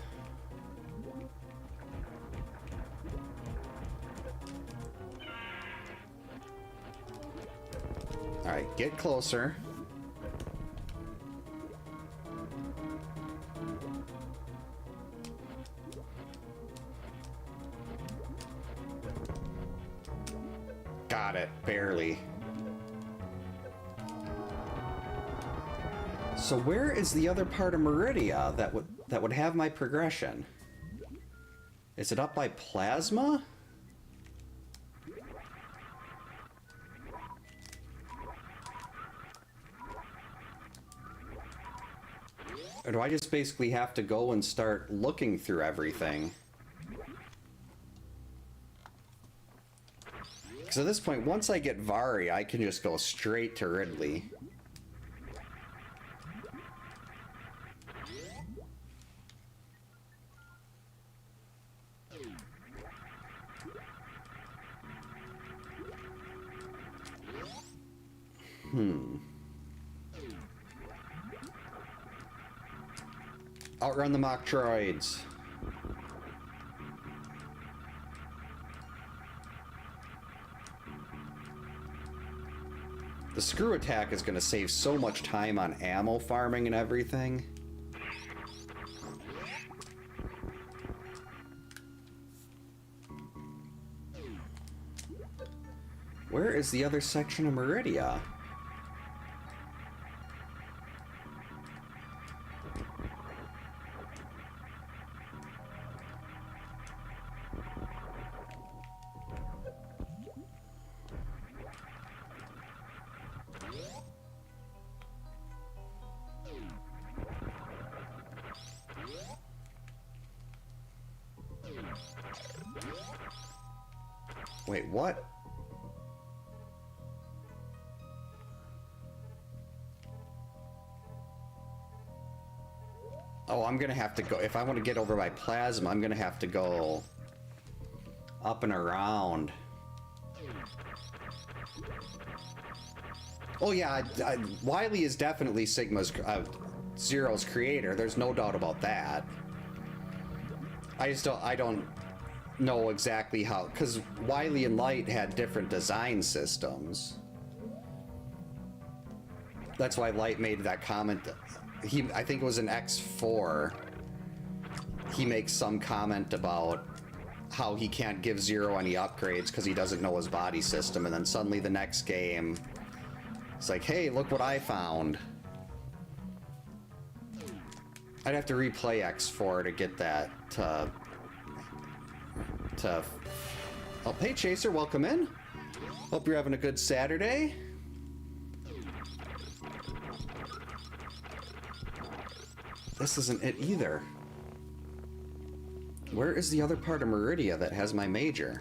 Alright, get closer. Got it, barely. So where is the other part of Meridia that would have my progression? Is it up by Plasma? Or do I just basically have to go and start looking through everything? Because at this point, once I get Varia, I can just go straight to Ridley. Outrun the mock droids. The screw attack is going to save so much time on ammo farming and everything. Where is the other section of Meridia? Wait, what? Oh, I'm gonna have to go. If I want to get over by Plasma, I'm gonna have to go up and around. Oh yeah, Wily is definitely Sigma's, Zero's creator. There's no doubt about that. I don't know exactly how, because Wily and Light had different design systems. That's why Light made that comment. I think it was in X4. He makes some comment about how he can't give Zero any upgrades because he doesn't know his body system, and then suddenly the next game, it's like, hey, look what I found. I'd have to replay X4 to get that to oh, hey Chaser, welcome in. Hope you're having a good Saturday. This isn't it either. Where is the other part of Meridia that has my major?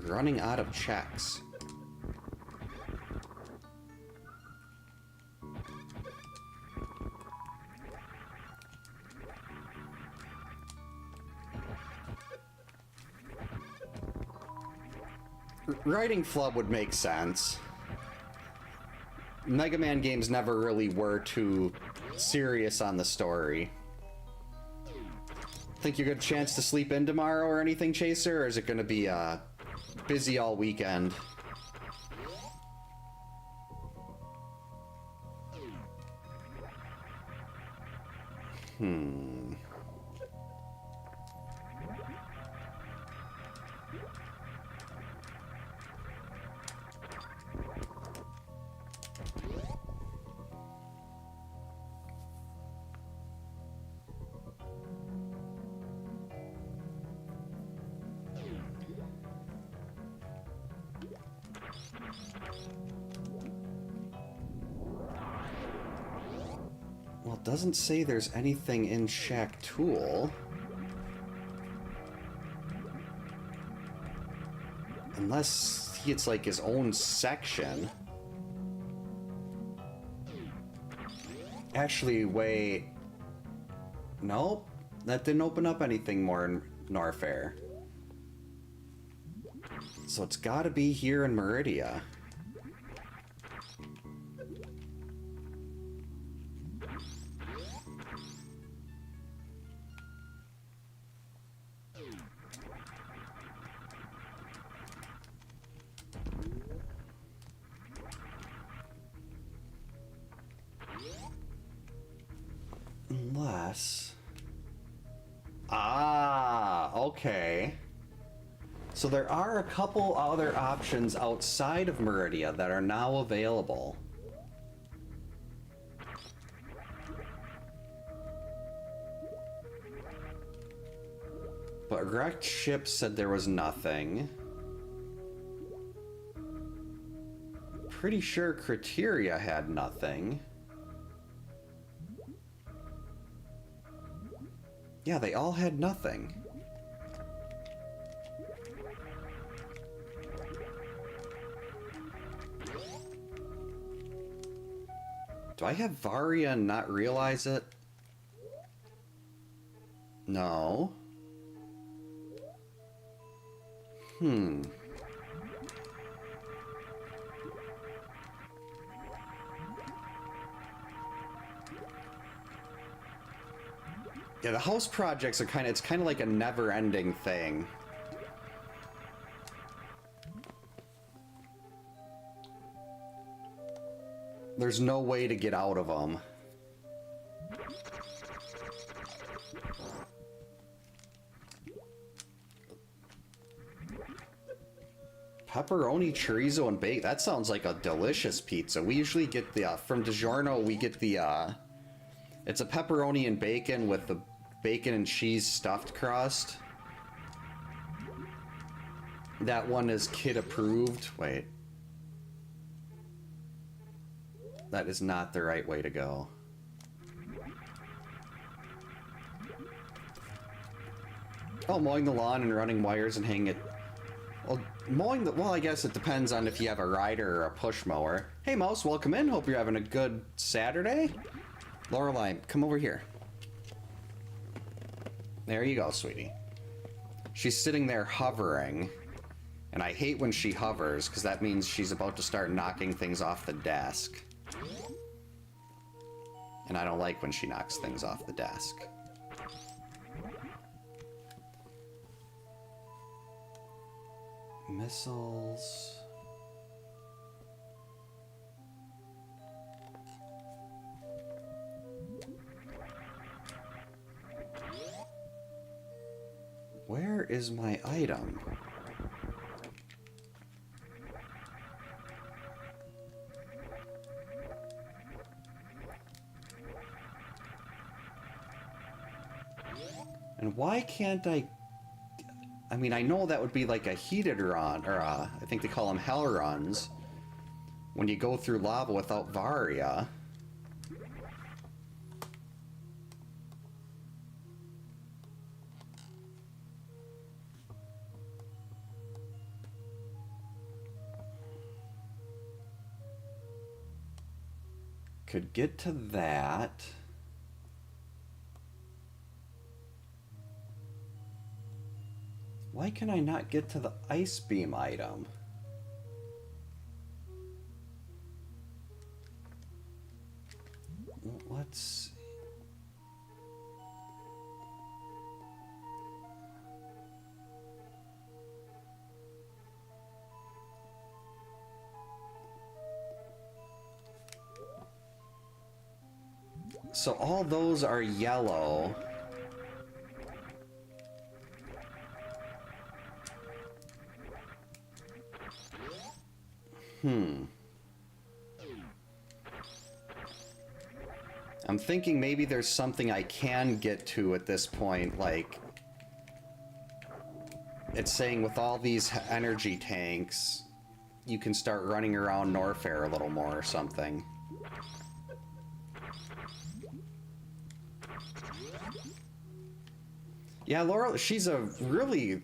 Running out of checks. Writing flub would make sense. Mega Man games never really were too serious on the story. Think you got a chance to sleep in tomorrow or anything, Chaser? Or is it going to be busy all weekend? Well, it doesn't say there's anything in Shack Tool. Unless it's like his own section. Actually, wait. Nope. That didn't open up anything more in Norfair. So it's gotta be here in Meridia. Unless... Ah, okay. So there are a couple other options outside of Meridia that are now available. But wrecked ship said there was nothing. Pretty sure Criteria had nothing. Yeah, they all had nothing. Do I have Varia and not realize it? No. Yeah, the house projects are it's kind of like a never-ending thing. There's no way to get out of them. Pepperoni, chorizo, and bacon. That sounds like a delicious pizza. We usually get the, from DiGiorno, we get the, it's a pepperoni and bacon with the bacon and cheese stuffed crust. That one is kid approved. Wait. That is not the right way to go. Oh, mowing the lawn and running wires and hanging it. Well, well, I guess it depends on if you have a rider or a push mower. Hey, Mouse, welcome in. Hope you're having a good Saturday. Lorelei, come over here. There you go, sweetie. She's sitting there hovering, and I hate when she hovers, because that means she's about to start knocking things off the desk. And I don't like when she knocks things off the desk. Missiles... Where is my item? And why can't I mean, I know that would be like a heated run, or I think they call them hell runs, when you go through lava without Varia. Could get to that. Why can I not get to the ice beam item? Let's see. So all those are yellow. I'm thinking maybe there's something I can get to at this point, like... It's saying with all these energy tanks, you can start running around Norfair a little more or something. Yeah, Laura, she's a great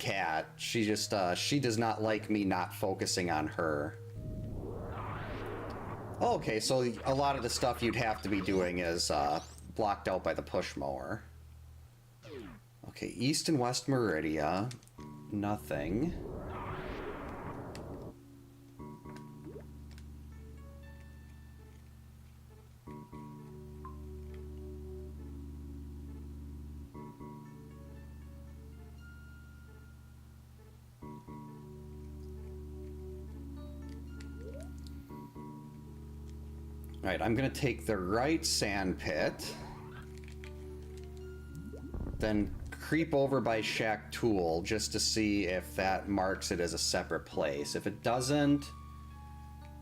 cat. She just, she does not like me not focusing on her. Okay, so a lot of the stuff you'd have to be doing is, blocked out by the push mower. Okay, East and West Meridia. Nothing. Alright, I'm gonna take the right sand pit. Then creep over by Shack Tool just to see if that marks it as a separate place. If it doesn't,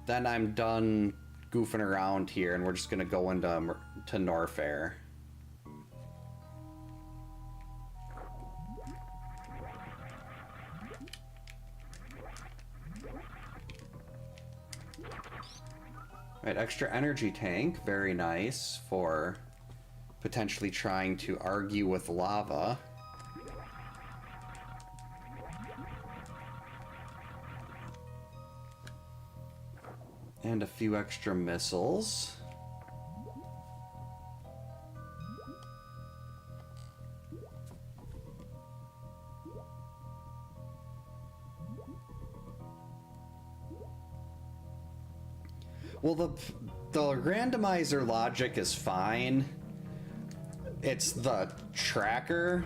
then I'm done goofing around here and we're just gonna go into Norfair. Right, extra energy tank, very nice for potentially trying to argue with lava. And a few extra missiles. Well, the randomizer logic is fine. It's the tracker.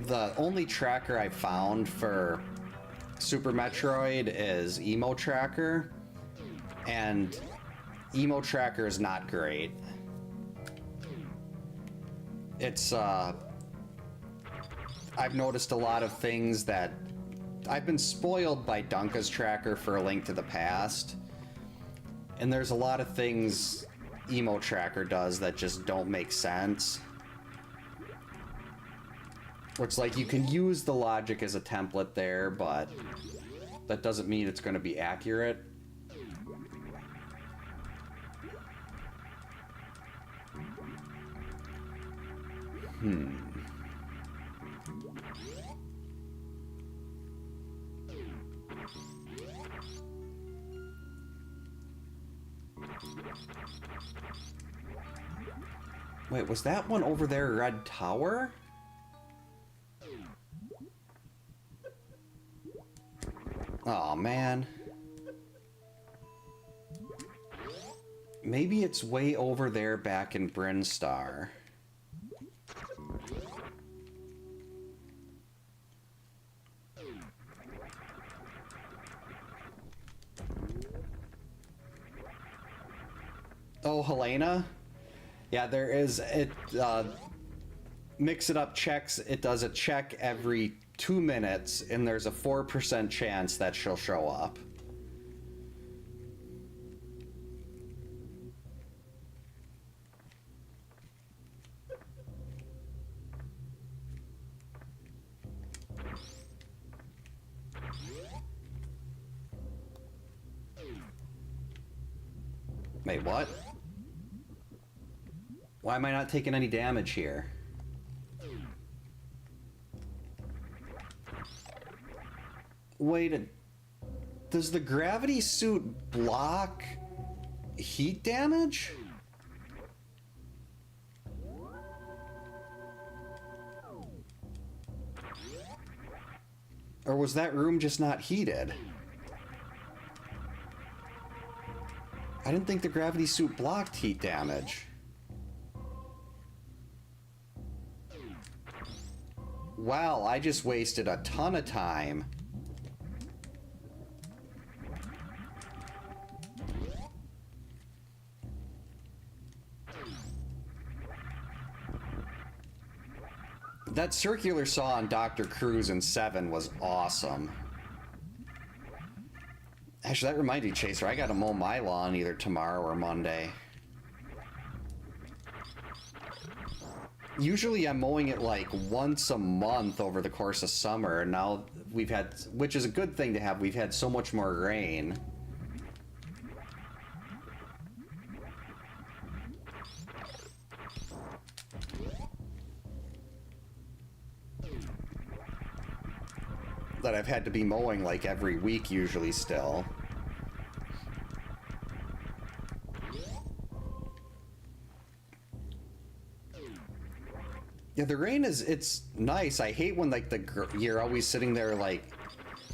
The only tracker I found for Super Metroid is Emo Tracker. And Emo Tracker is not great. It's, I've noticed a lot of things that... I've been spoiled by Dunka's tracker for A Link to the Past. And there's a lot of things Emo Tracker does that just don't make sense. Where it's like you can use the logic as a template there, but that doesn't mean it's going to be accurate. Wait, was that one over there Red Tower? Oh man. Maybe it's way over there back in Brinstar. Oh, Helena? Yeah, there is, Mix It Up checks, it does a check every 2 minutes, and there's a 4% chance that she'll show up. Wait, what? Why am I not taking any damage here? Wait, does the gravity suit block heat damage? Or was that room just not heated? I didn't think the gravity suit blocked heat damage. Wow, I just wasted a ton of time. That circular saw on Dr. Cruz in 7 was awesome. Actually, that reminded me, Chaser, I gotta mow my lawn either tomorrow or Monday. Usually I'm mowing it like once a month over the course of summer, and now we've had, which is a good thing to have, we've had so much more rain. that I've had to be mowing like every week usually still. Yeah, the rain it's nice. I hate when like you're always sitting there like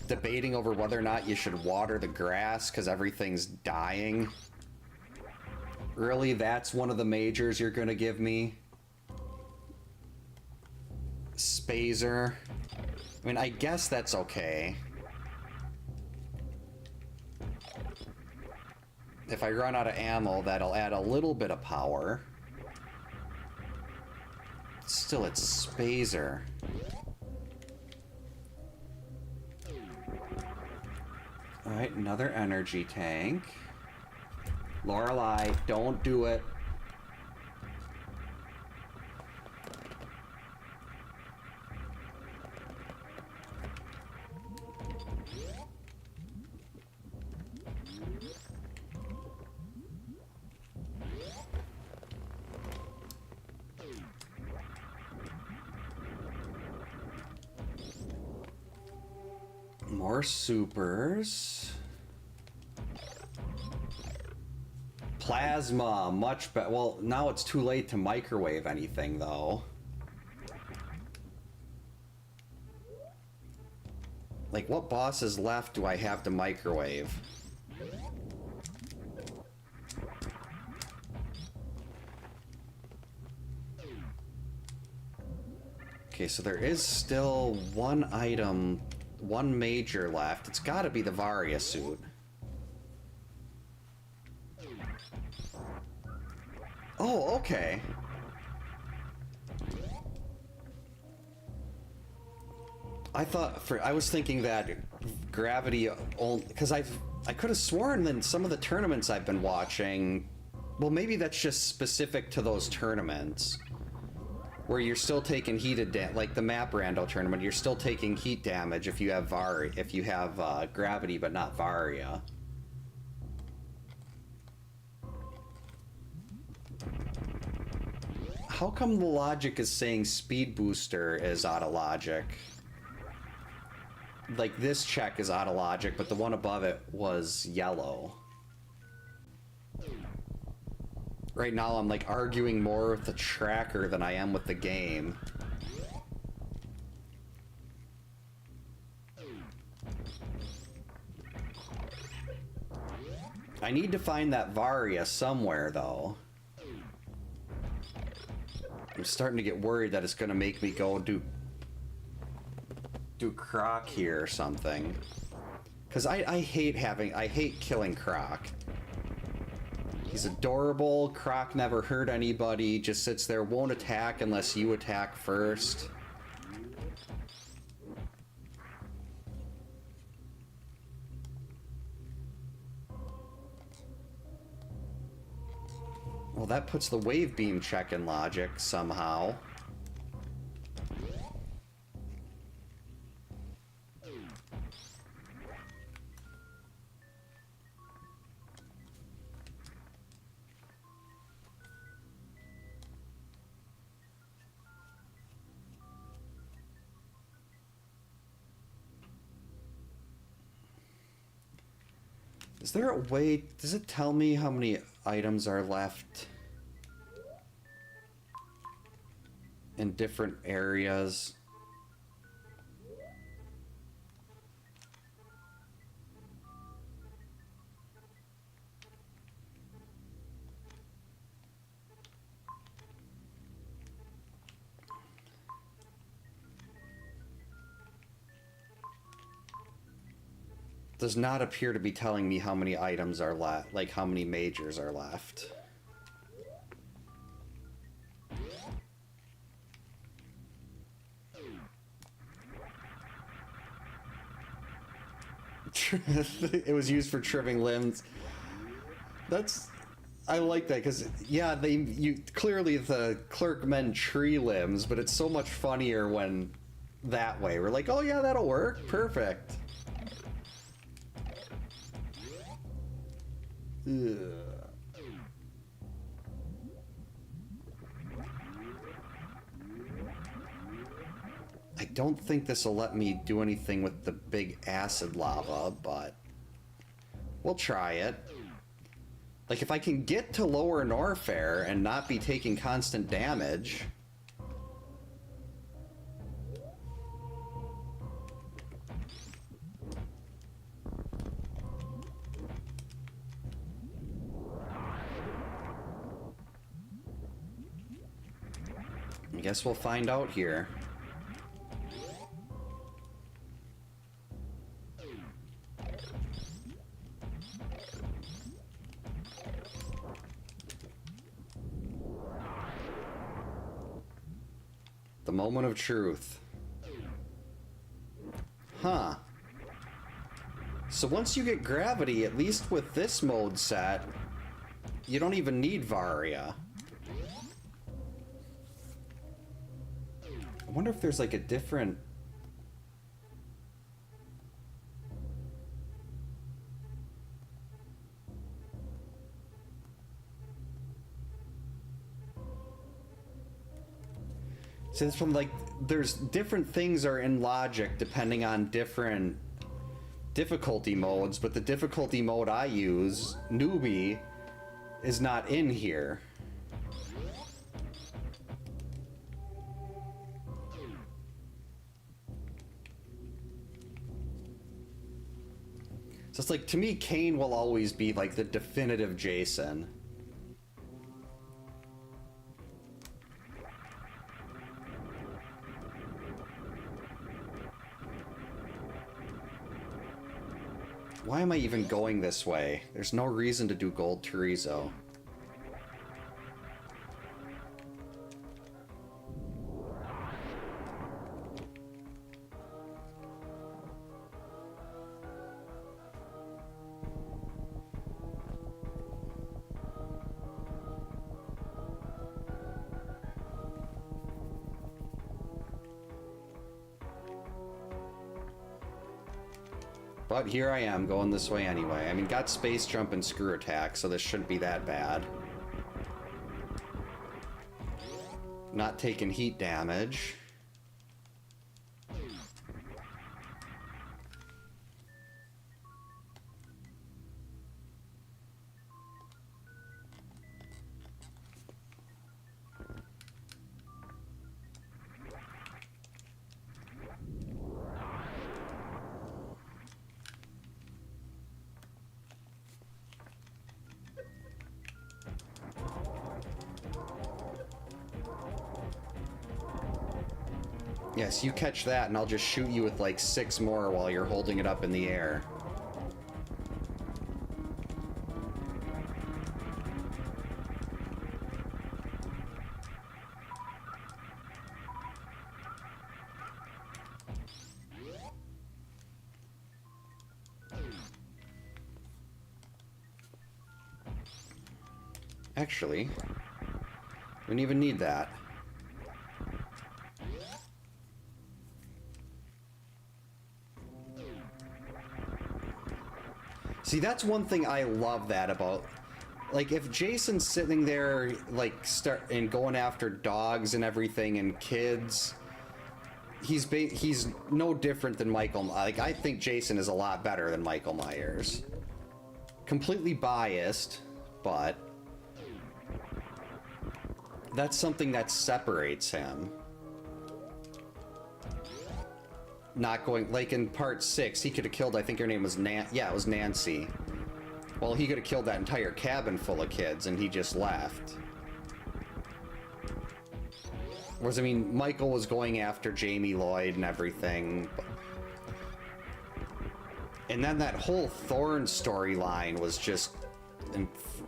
debating over whether or not you should water the grass because everything's dying. Really, that's one of the majors you're gonna give me? Spazer. I mean, I guess that's okay. If I run out of ammo, that'll add a little bit of power. Still, it's Spazer. Alright, another energy tank. Lorelei, don't do it. More supers. Plasma, much better. Well, now it's too late to microwave anything, though. Like, what bosses left do I have to microwave? Okay, so there is still one item, one major left. It's gotta be the Varia suit. Oh, okay. I was thinking that gravity only, because I could have sworn that in some of the tournaments I've been watching, well, maybe that's just specific to those tournaments where you're still taking heated like the map rando tournament, you're still taking heat damage if you have gravity but not Varia. How come the logic is saying speed booster is out of logic? Like, this check is out of logic, but the one above it was yellow. Right now I'm like arguing more with the tracker than I am with the game. I need to find that Varia somewhere, though. I'm starting to get worried that it's gonna make me go do Croc here or something. Cause I hate killing Croc. He's adorable. Croc never hurt anybody. Just sits there, won't attack unless you attack first. Well, that puts the wave beam check in logic somehow. Is there a way, does it tell me how many items are left in different areas? Does not appear to be telling me how many items are left, like how many majors are left. It was used for trimming limbs. I like that, because yeah, clearly the clerkmen tree limbs, but it's so much funnier when that way. We're like, oh yeah, that'll work, perfect. Ugh. I don't think this will let me do anything with the big acid lava, but we'll try it. Like, if I can get to lower Norfair and not be taking constant damage... I guess we'll find out here. The moment of truth. Huh. So once you get gravity, at least with this mode set, you don't even need Varia. I wonder if there's like a different... Since from like, there's different things are in logic depending on different difficulty modes, but the difficulty mode I use, newbie, is not in here. So it's like, to me, Kane will always be like the definitive Jason. Why am I even going this way? There's no reason to do Gold Chorizo. But here I am, going this way anyway. I mean, got space jump and screw attack, so this shouldn't be that bad. Not taking heat damage. Yes, you catch that and I'll just shoot you with like 6 more while you're holding it up in the air. Actually, we don't even need that. See, that's one thing I love that about, like, if Jason's sitting there, like, going after dogs and everything and kids, he's no different than Michael. Like, I think Jason is a lot better than Michael Myers. Completely biased, but that's something that separates him. Not going, like in part 6, he could have killed, I think her name was it was Nancy. Well, he could have killed that entire cabin full of kids and he just left. Whereas, I mean, Michael was going after Jamie Lloyd and everything. And then that whole Thorn storyline was just,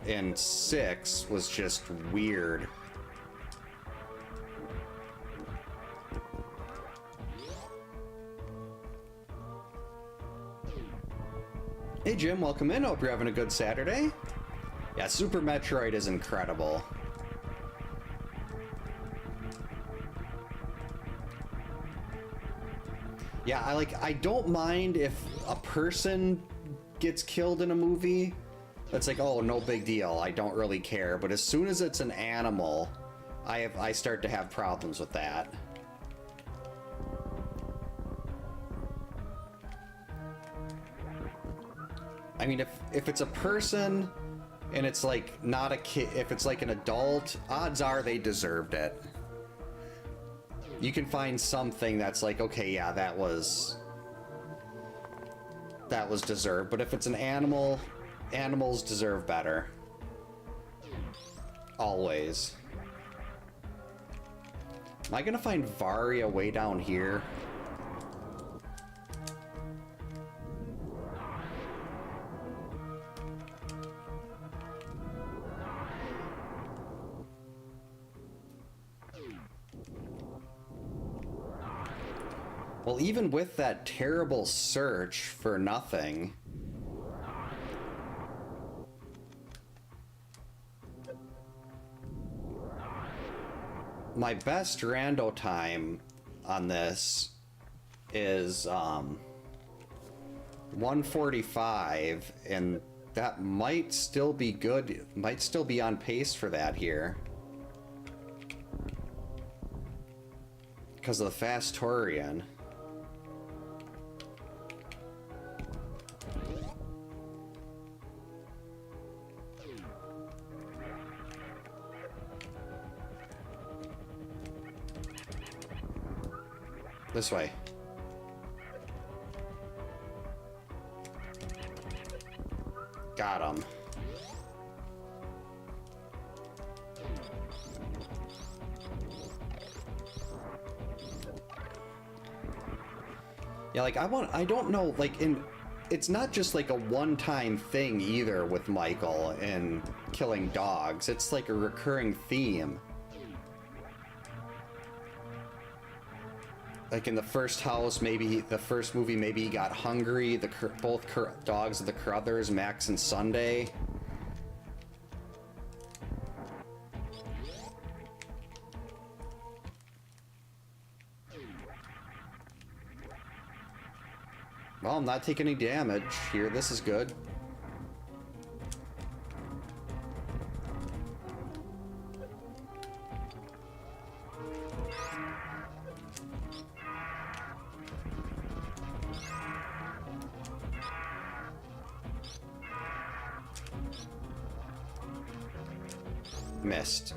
in 6, was just weird. Hey Jim, welcome in. Hope you're having a good Saturday. Yeah, Super Metroid is incredible. Yeah, I don't mind if a person gets killed in a movie. That's like, oh, no big deal. I don't really care. But as soon as it's an animal, I start to have problems with that. I mean, if it's a person and it's like not a kid, if it's like an adult, odds are they deserved it. You can find something that's like, okay, yeah, that was deserved. But if it's an animal, animals deserve better. Always. Am I gonna find Varia way down here? Well, even with that terrible search for nothing, my best rando time on this is 1:45, and that might still be good. Might still be on pace for that here. Because of the Fastorian. This way. Got him. Yeah, like I don't know, like it's not just like a one-time thing either with Michael and killing dogs. It's like a recurring theme. Like in the first house, maybe the first movie, maybe he got hungry. Both dogs of the Crothers, Max and Sunday. Well, I'm not taking any damage here. This is good. Missed.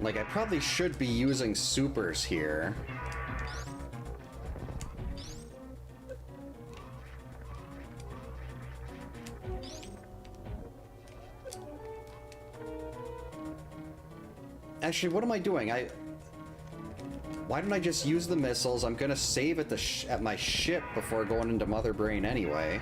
Like, I probably should be using supers here. Actually, what am I doing? Why don't I just use the missiles? I'm gonna save at at my ship before going into Mother Brain anyway.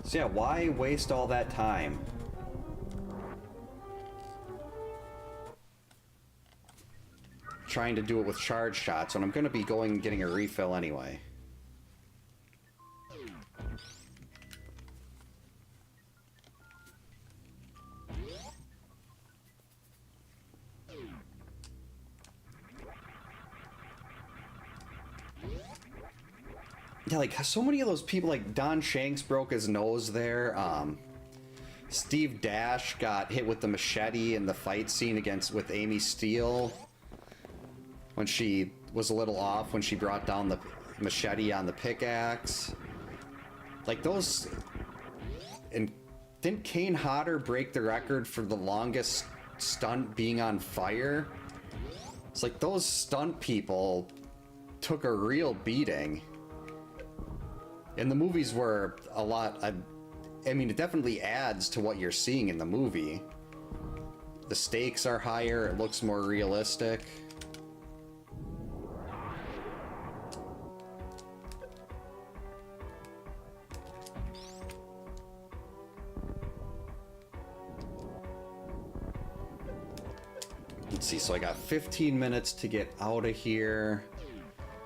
So yeah, why waste all that time? Trying to do it with charge shots when I'm going to be going and getting a refill anyway. Yeah, like so many of those people, like Don Shanks broke his nose there. Steve Dash got hit with the machete in the fight scene with Amy Steele. When she was a little off when she brought down the machete on the pickaxe. Like those... And didn't Kane Hodder break the record for the longest stunt being on fire? It's like those stunt people took a real beating. And the movies were a lot... I mean, it definitely adds to what you're seeing in the movie. The stakes are higher, it looks more realistic. Let's see, so I got 15 minutes to get out of here,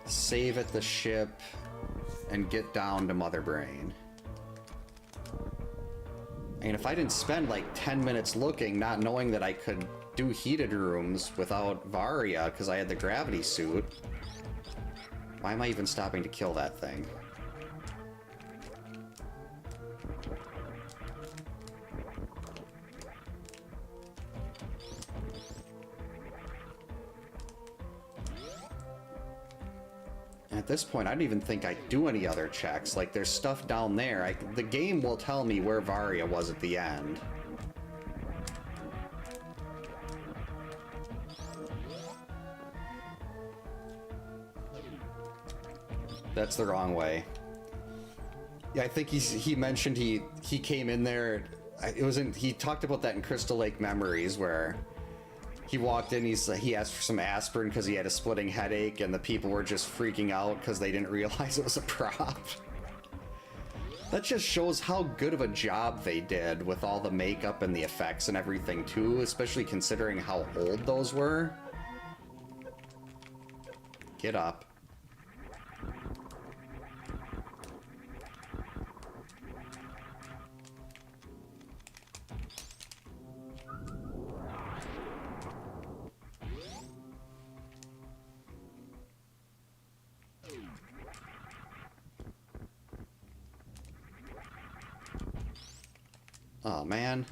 save at the ship, and get down to Mother Brain. I mean, if I didn't spend like 10 minutes looking, not knowing that I could do heated rooms without Varia because I had the gravity suit, Why am I even stopping to kill that thing? At this point, I don't even think I do any other checks. Like, there's stuff down there. The game will tell me where Varia was at the end. That's the wrong way. Yeah, I think he mentioned he came in there. He talked about that in Crystal Lake Memories, where he walked in. He asked for some aspirin because he had a splitting headache, and the people were just freaking out because they didn't realize it was a prop. That just shows how good of a job they did with all the makeup and the effects and everything too, especially considering how old those were. Get up. Oh man,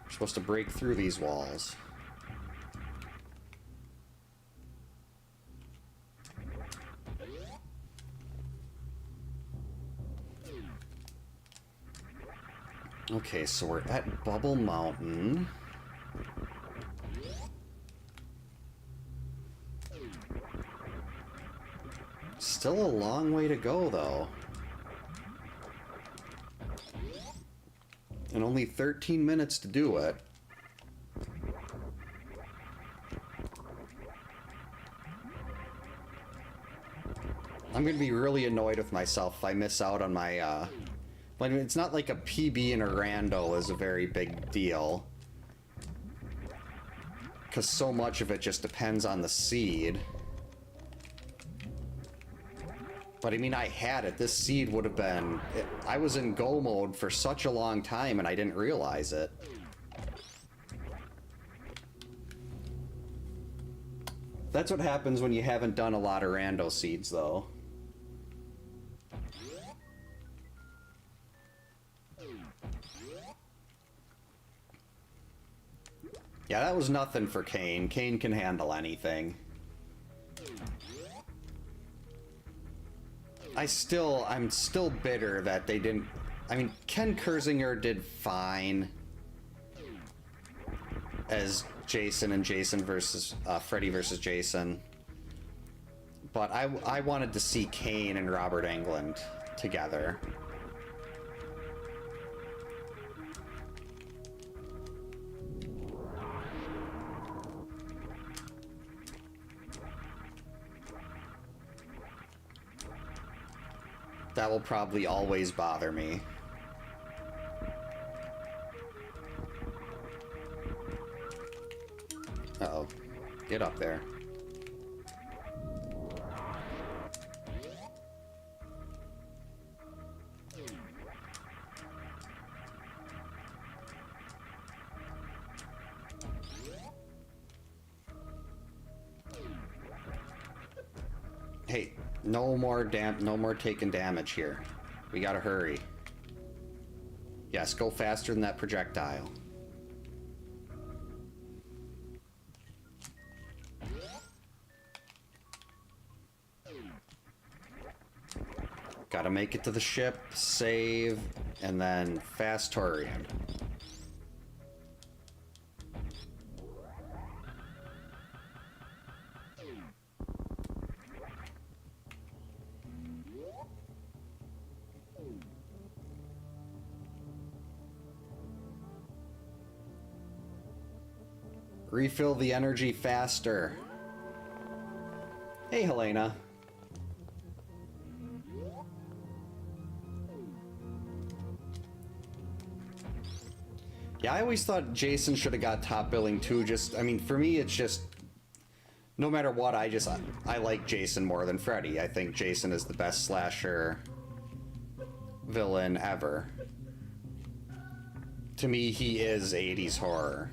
we're supposed to break through these walls. Okay, so we're at Bubble Mountain. Still a long way to go, though. And only 13 minutes to do it. I'm gonna be really annoyed with myself if I miss out on my, I mean, it's not like a PB and a rando is a very big deal. Because so much of it just depends on the seed. But I mean, I had it. This seed would have been... I was in go mode for such a long time and I didn't realize it. That's what happens when you haven't done a lot of rando seeds, though. Yeah, that was nothing for Kane. Kane can handle anything. I'm still bitter that they didn't... I mean, Ken Kersinger did fine as Jason and Jason versus... Freddy versus Jason. But I wanted to see Kane and Robert Englund together. That will probably always bother me. Uh-oh. Get up there. Hey, no more taking damage here. We gotta hurry. Yes, go faster than that projectile. Gotta make it to the ship, save, and then fast Torian. Refill the energy faster. Hey, Helena. Yeah, I always thought Jason should have got top billing too. I mean, for me, it's just, no matter what, I like Jason more than Freddy. I think Jason is the best slasher villain ever. To me, he is 80s horror.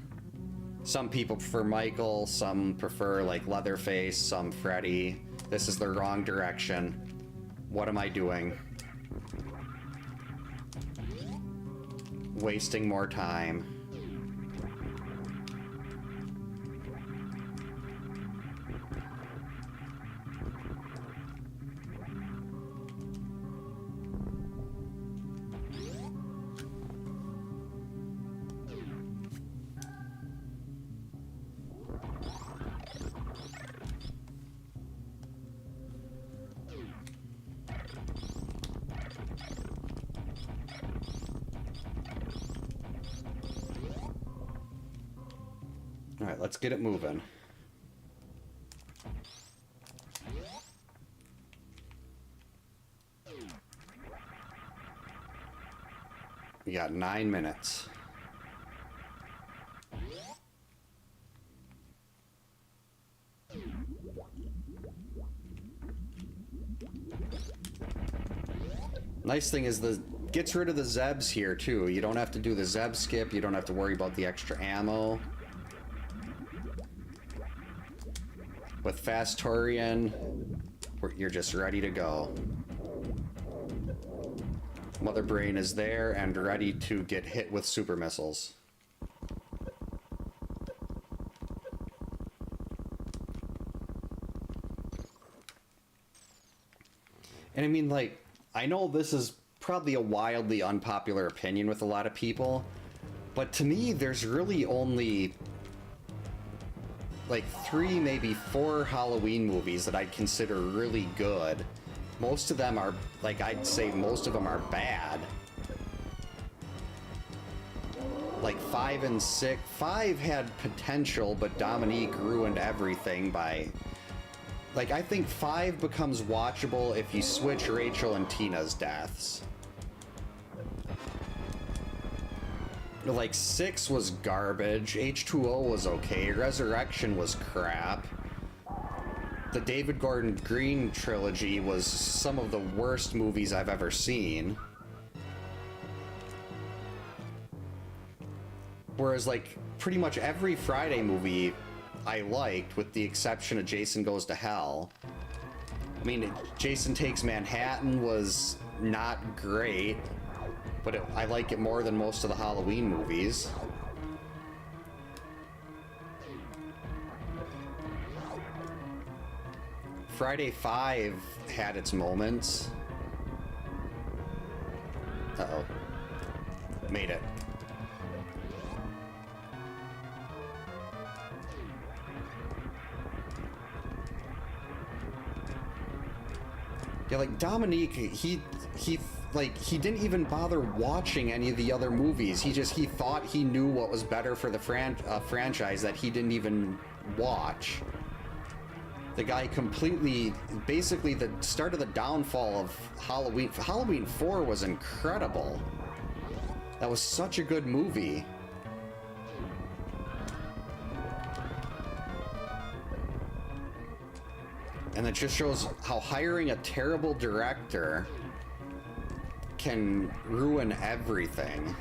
Some people prefer Michael, some prefer like Leatherface, some Freddy. This is the wrong direction. What am I doing? Wasting more time. All right, let's get it moving. We got 9 minutes. Nice thing is gets rid of the Zebs here too. You don't have to do the Zeb skip. You don't have to worry about the extra ammo. With Fast Torian, you're just ready to go. Mother Brain is there and ready to get hit with super missiles. And I mean, like, I know this is probably a wildly unpopular opinion with a lot of people, but to me, there's really only like 3, maybe 4 Halloween movies that I'd consider really good. Most of them are, like, I'd say most of them are bad. Like 5 and 6. 5 had potential, but Dominique ruined everything by... Like, I think 5 becomes watchable if you switch Rachel and Tina's deaths. Like, 6 was garbage, H2O was okay, Resurrection was crap. The David Gordon Green trilogy was some of the worst movies I've ever seen. Whereas, like, pretty much every Friday movie I liked, with the exception of Jason Goes to Hell. I mean, Jason Takes Manhattan was not great, but I like it more than most of the Halloween movies. Friday 5 had its moments. Uh-oh. Made it. Yeah, like, Dominique, he didn't even bother watching any of the other movies. He thought he knew what was better for the franchise that he didn't even watch. The guy completely, basically the start of the downfall of Halloween. Halloween 4 was incredible. That was such a good movie. And it just shows how hiring a terrible director can ruin everything.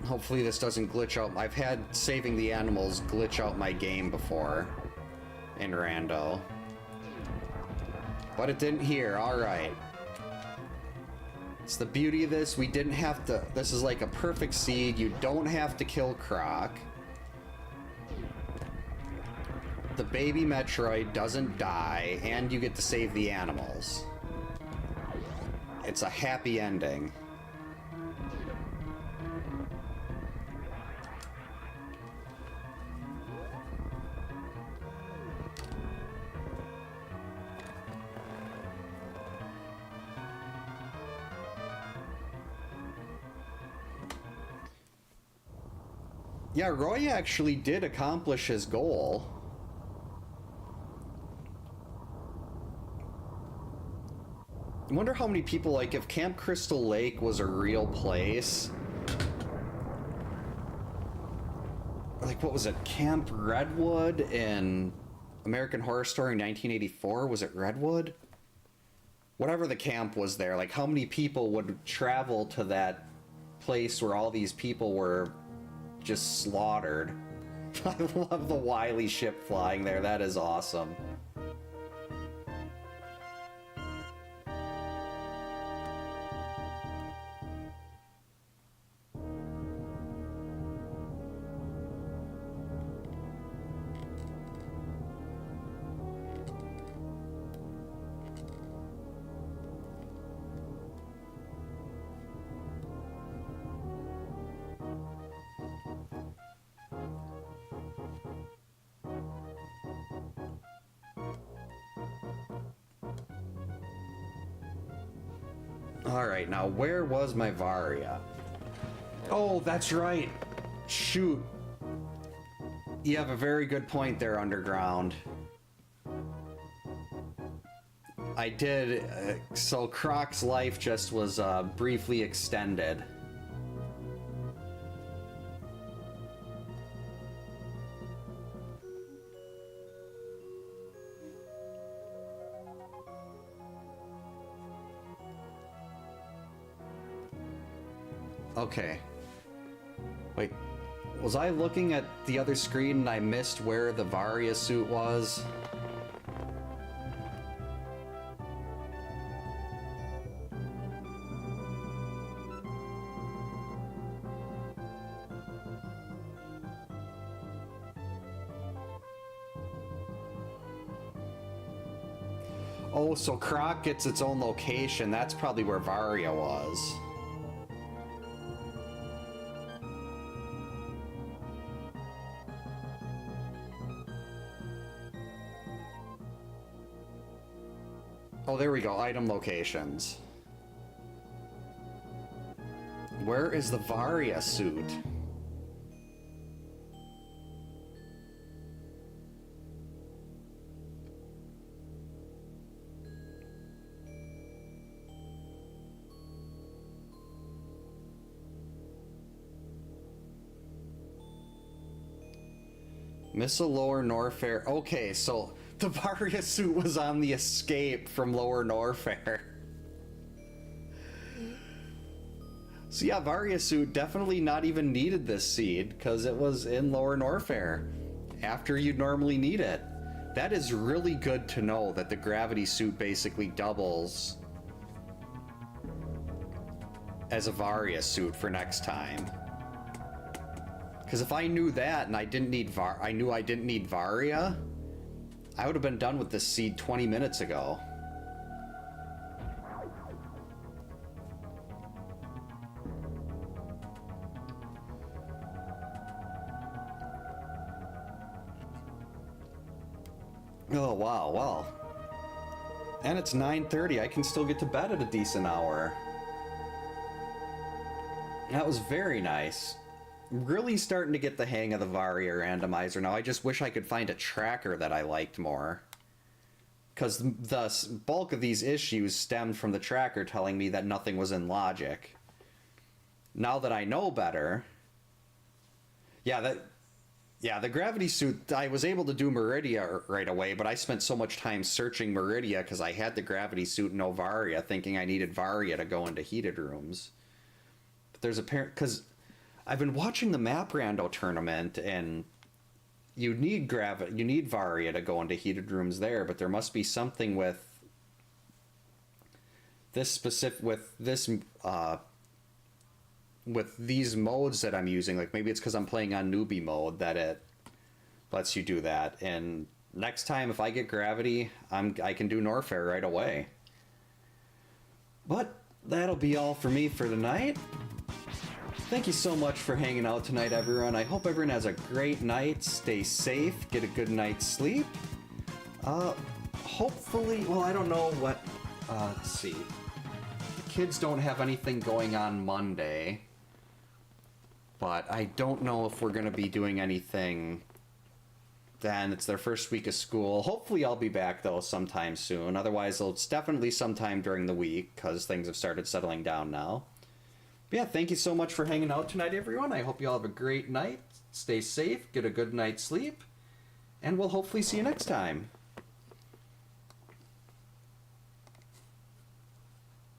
Hopefully this doesn't glitch out. I've had saving the animals glitch out my game before in Rando. But it didn't here, alright. It's the beauty of this, we didn't have to, this is like a perfect seed, you don't have to kill Croc. The baby Metroid doesn't die, and you get to save the animals. It's a happy ending. Yeah, Roy actually did accomplish his goal. I wonder how many people, like, if Camp Crystal Lake was a real place. Like, what was it? Camp Redwood in American Horror Story 1984? Was it Redwood? whatever the camp was there, like how many people would travel to that place where all these people were just slaughtered. I love the Wily ship flying there. That is awesome. Alright, now where was my Varia? Oh, that's right. Shoot. You have a very good point there, Underground. I did, so Croc's life just was briefly extended. Okay. Wait, was I looking at the other screen and I missed where the Varia suit was? Oh, so Croc gets its own location. That's probably where Varia was. Oh, there we go. Item locations. Where is the Varia suit? Missile Lower Norfair. Okay, so the Varia suit was on the escape from Lower Norfair. So yeah, Varia suit definitely not even needed this seed because it was in Lower Norfair after you'd normally need it. That is really good to know that the gravity suit basically doubles as a Varia suit for next time. Because if I knew that and I didn't need I knew I didn't need Varia, I would have been done with this seed 20 minutes ago. Oh, wow, well. And it's 9:30. I can still get to bed at a decent hour. That was very nice. Really starting to get the hang of the VARIA Randomizer now. I just wish I could find a tracker that I liked more. Because the bulk of these issues stemmed from the tracker telling me that nothing was in logic. Now that I know better... Yeah, the gravity suit, I was able to do Meridia right away, but I spent so much time searching Meridia because I had the gravity suit and no Varia, thinking I needed Varia to go into heated rooms. But there's apparent... Because I've been watching the Map Rando tournament, and you need Varia to go into heated rooms there, but there must be something with this specific with these modes that I'm using. Like maybe it's because I'm playing on newbie mode that it lets you do that. And next time if I get gravity, I can do Norfair right away. But that'll be all for me for tonight. Thank you so much for hanging out tonight, everyone. I hope everyone has a great night. Stay safe. Get a good night's sleep. Hopefully, well, I don't know what, let's see. The kids don't have anything going on Monday. But I don't know if we're going to be doing anything then. It's their first week of school. Hopefully I'll be back, though, sometime soon. Otherwise, it's definitely sometime during the week, because things have started settling down now. But yeah, thank you so much for hanging out tonight, everyone. I hope you all have a great night. Stay safe, get a good night's sleep, and we'll hopefully see you next time.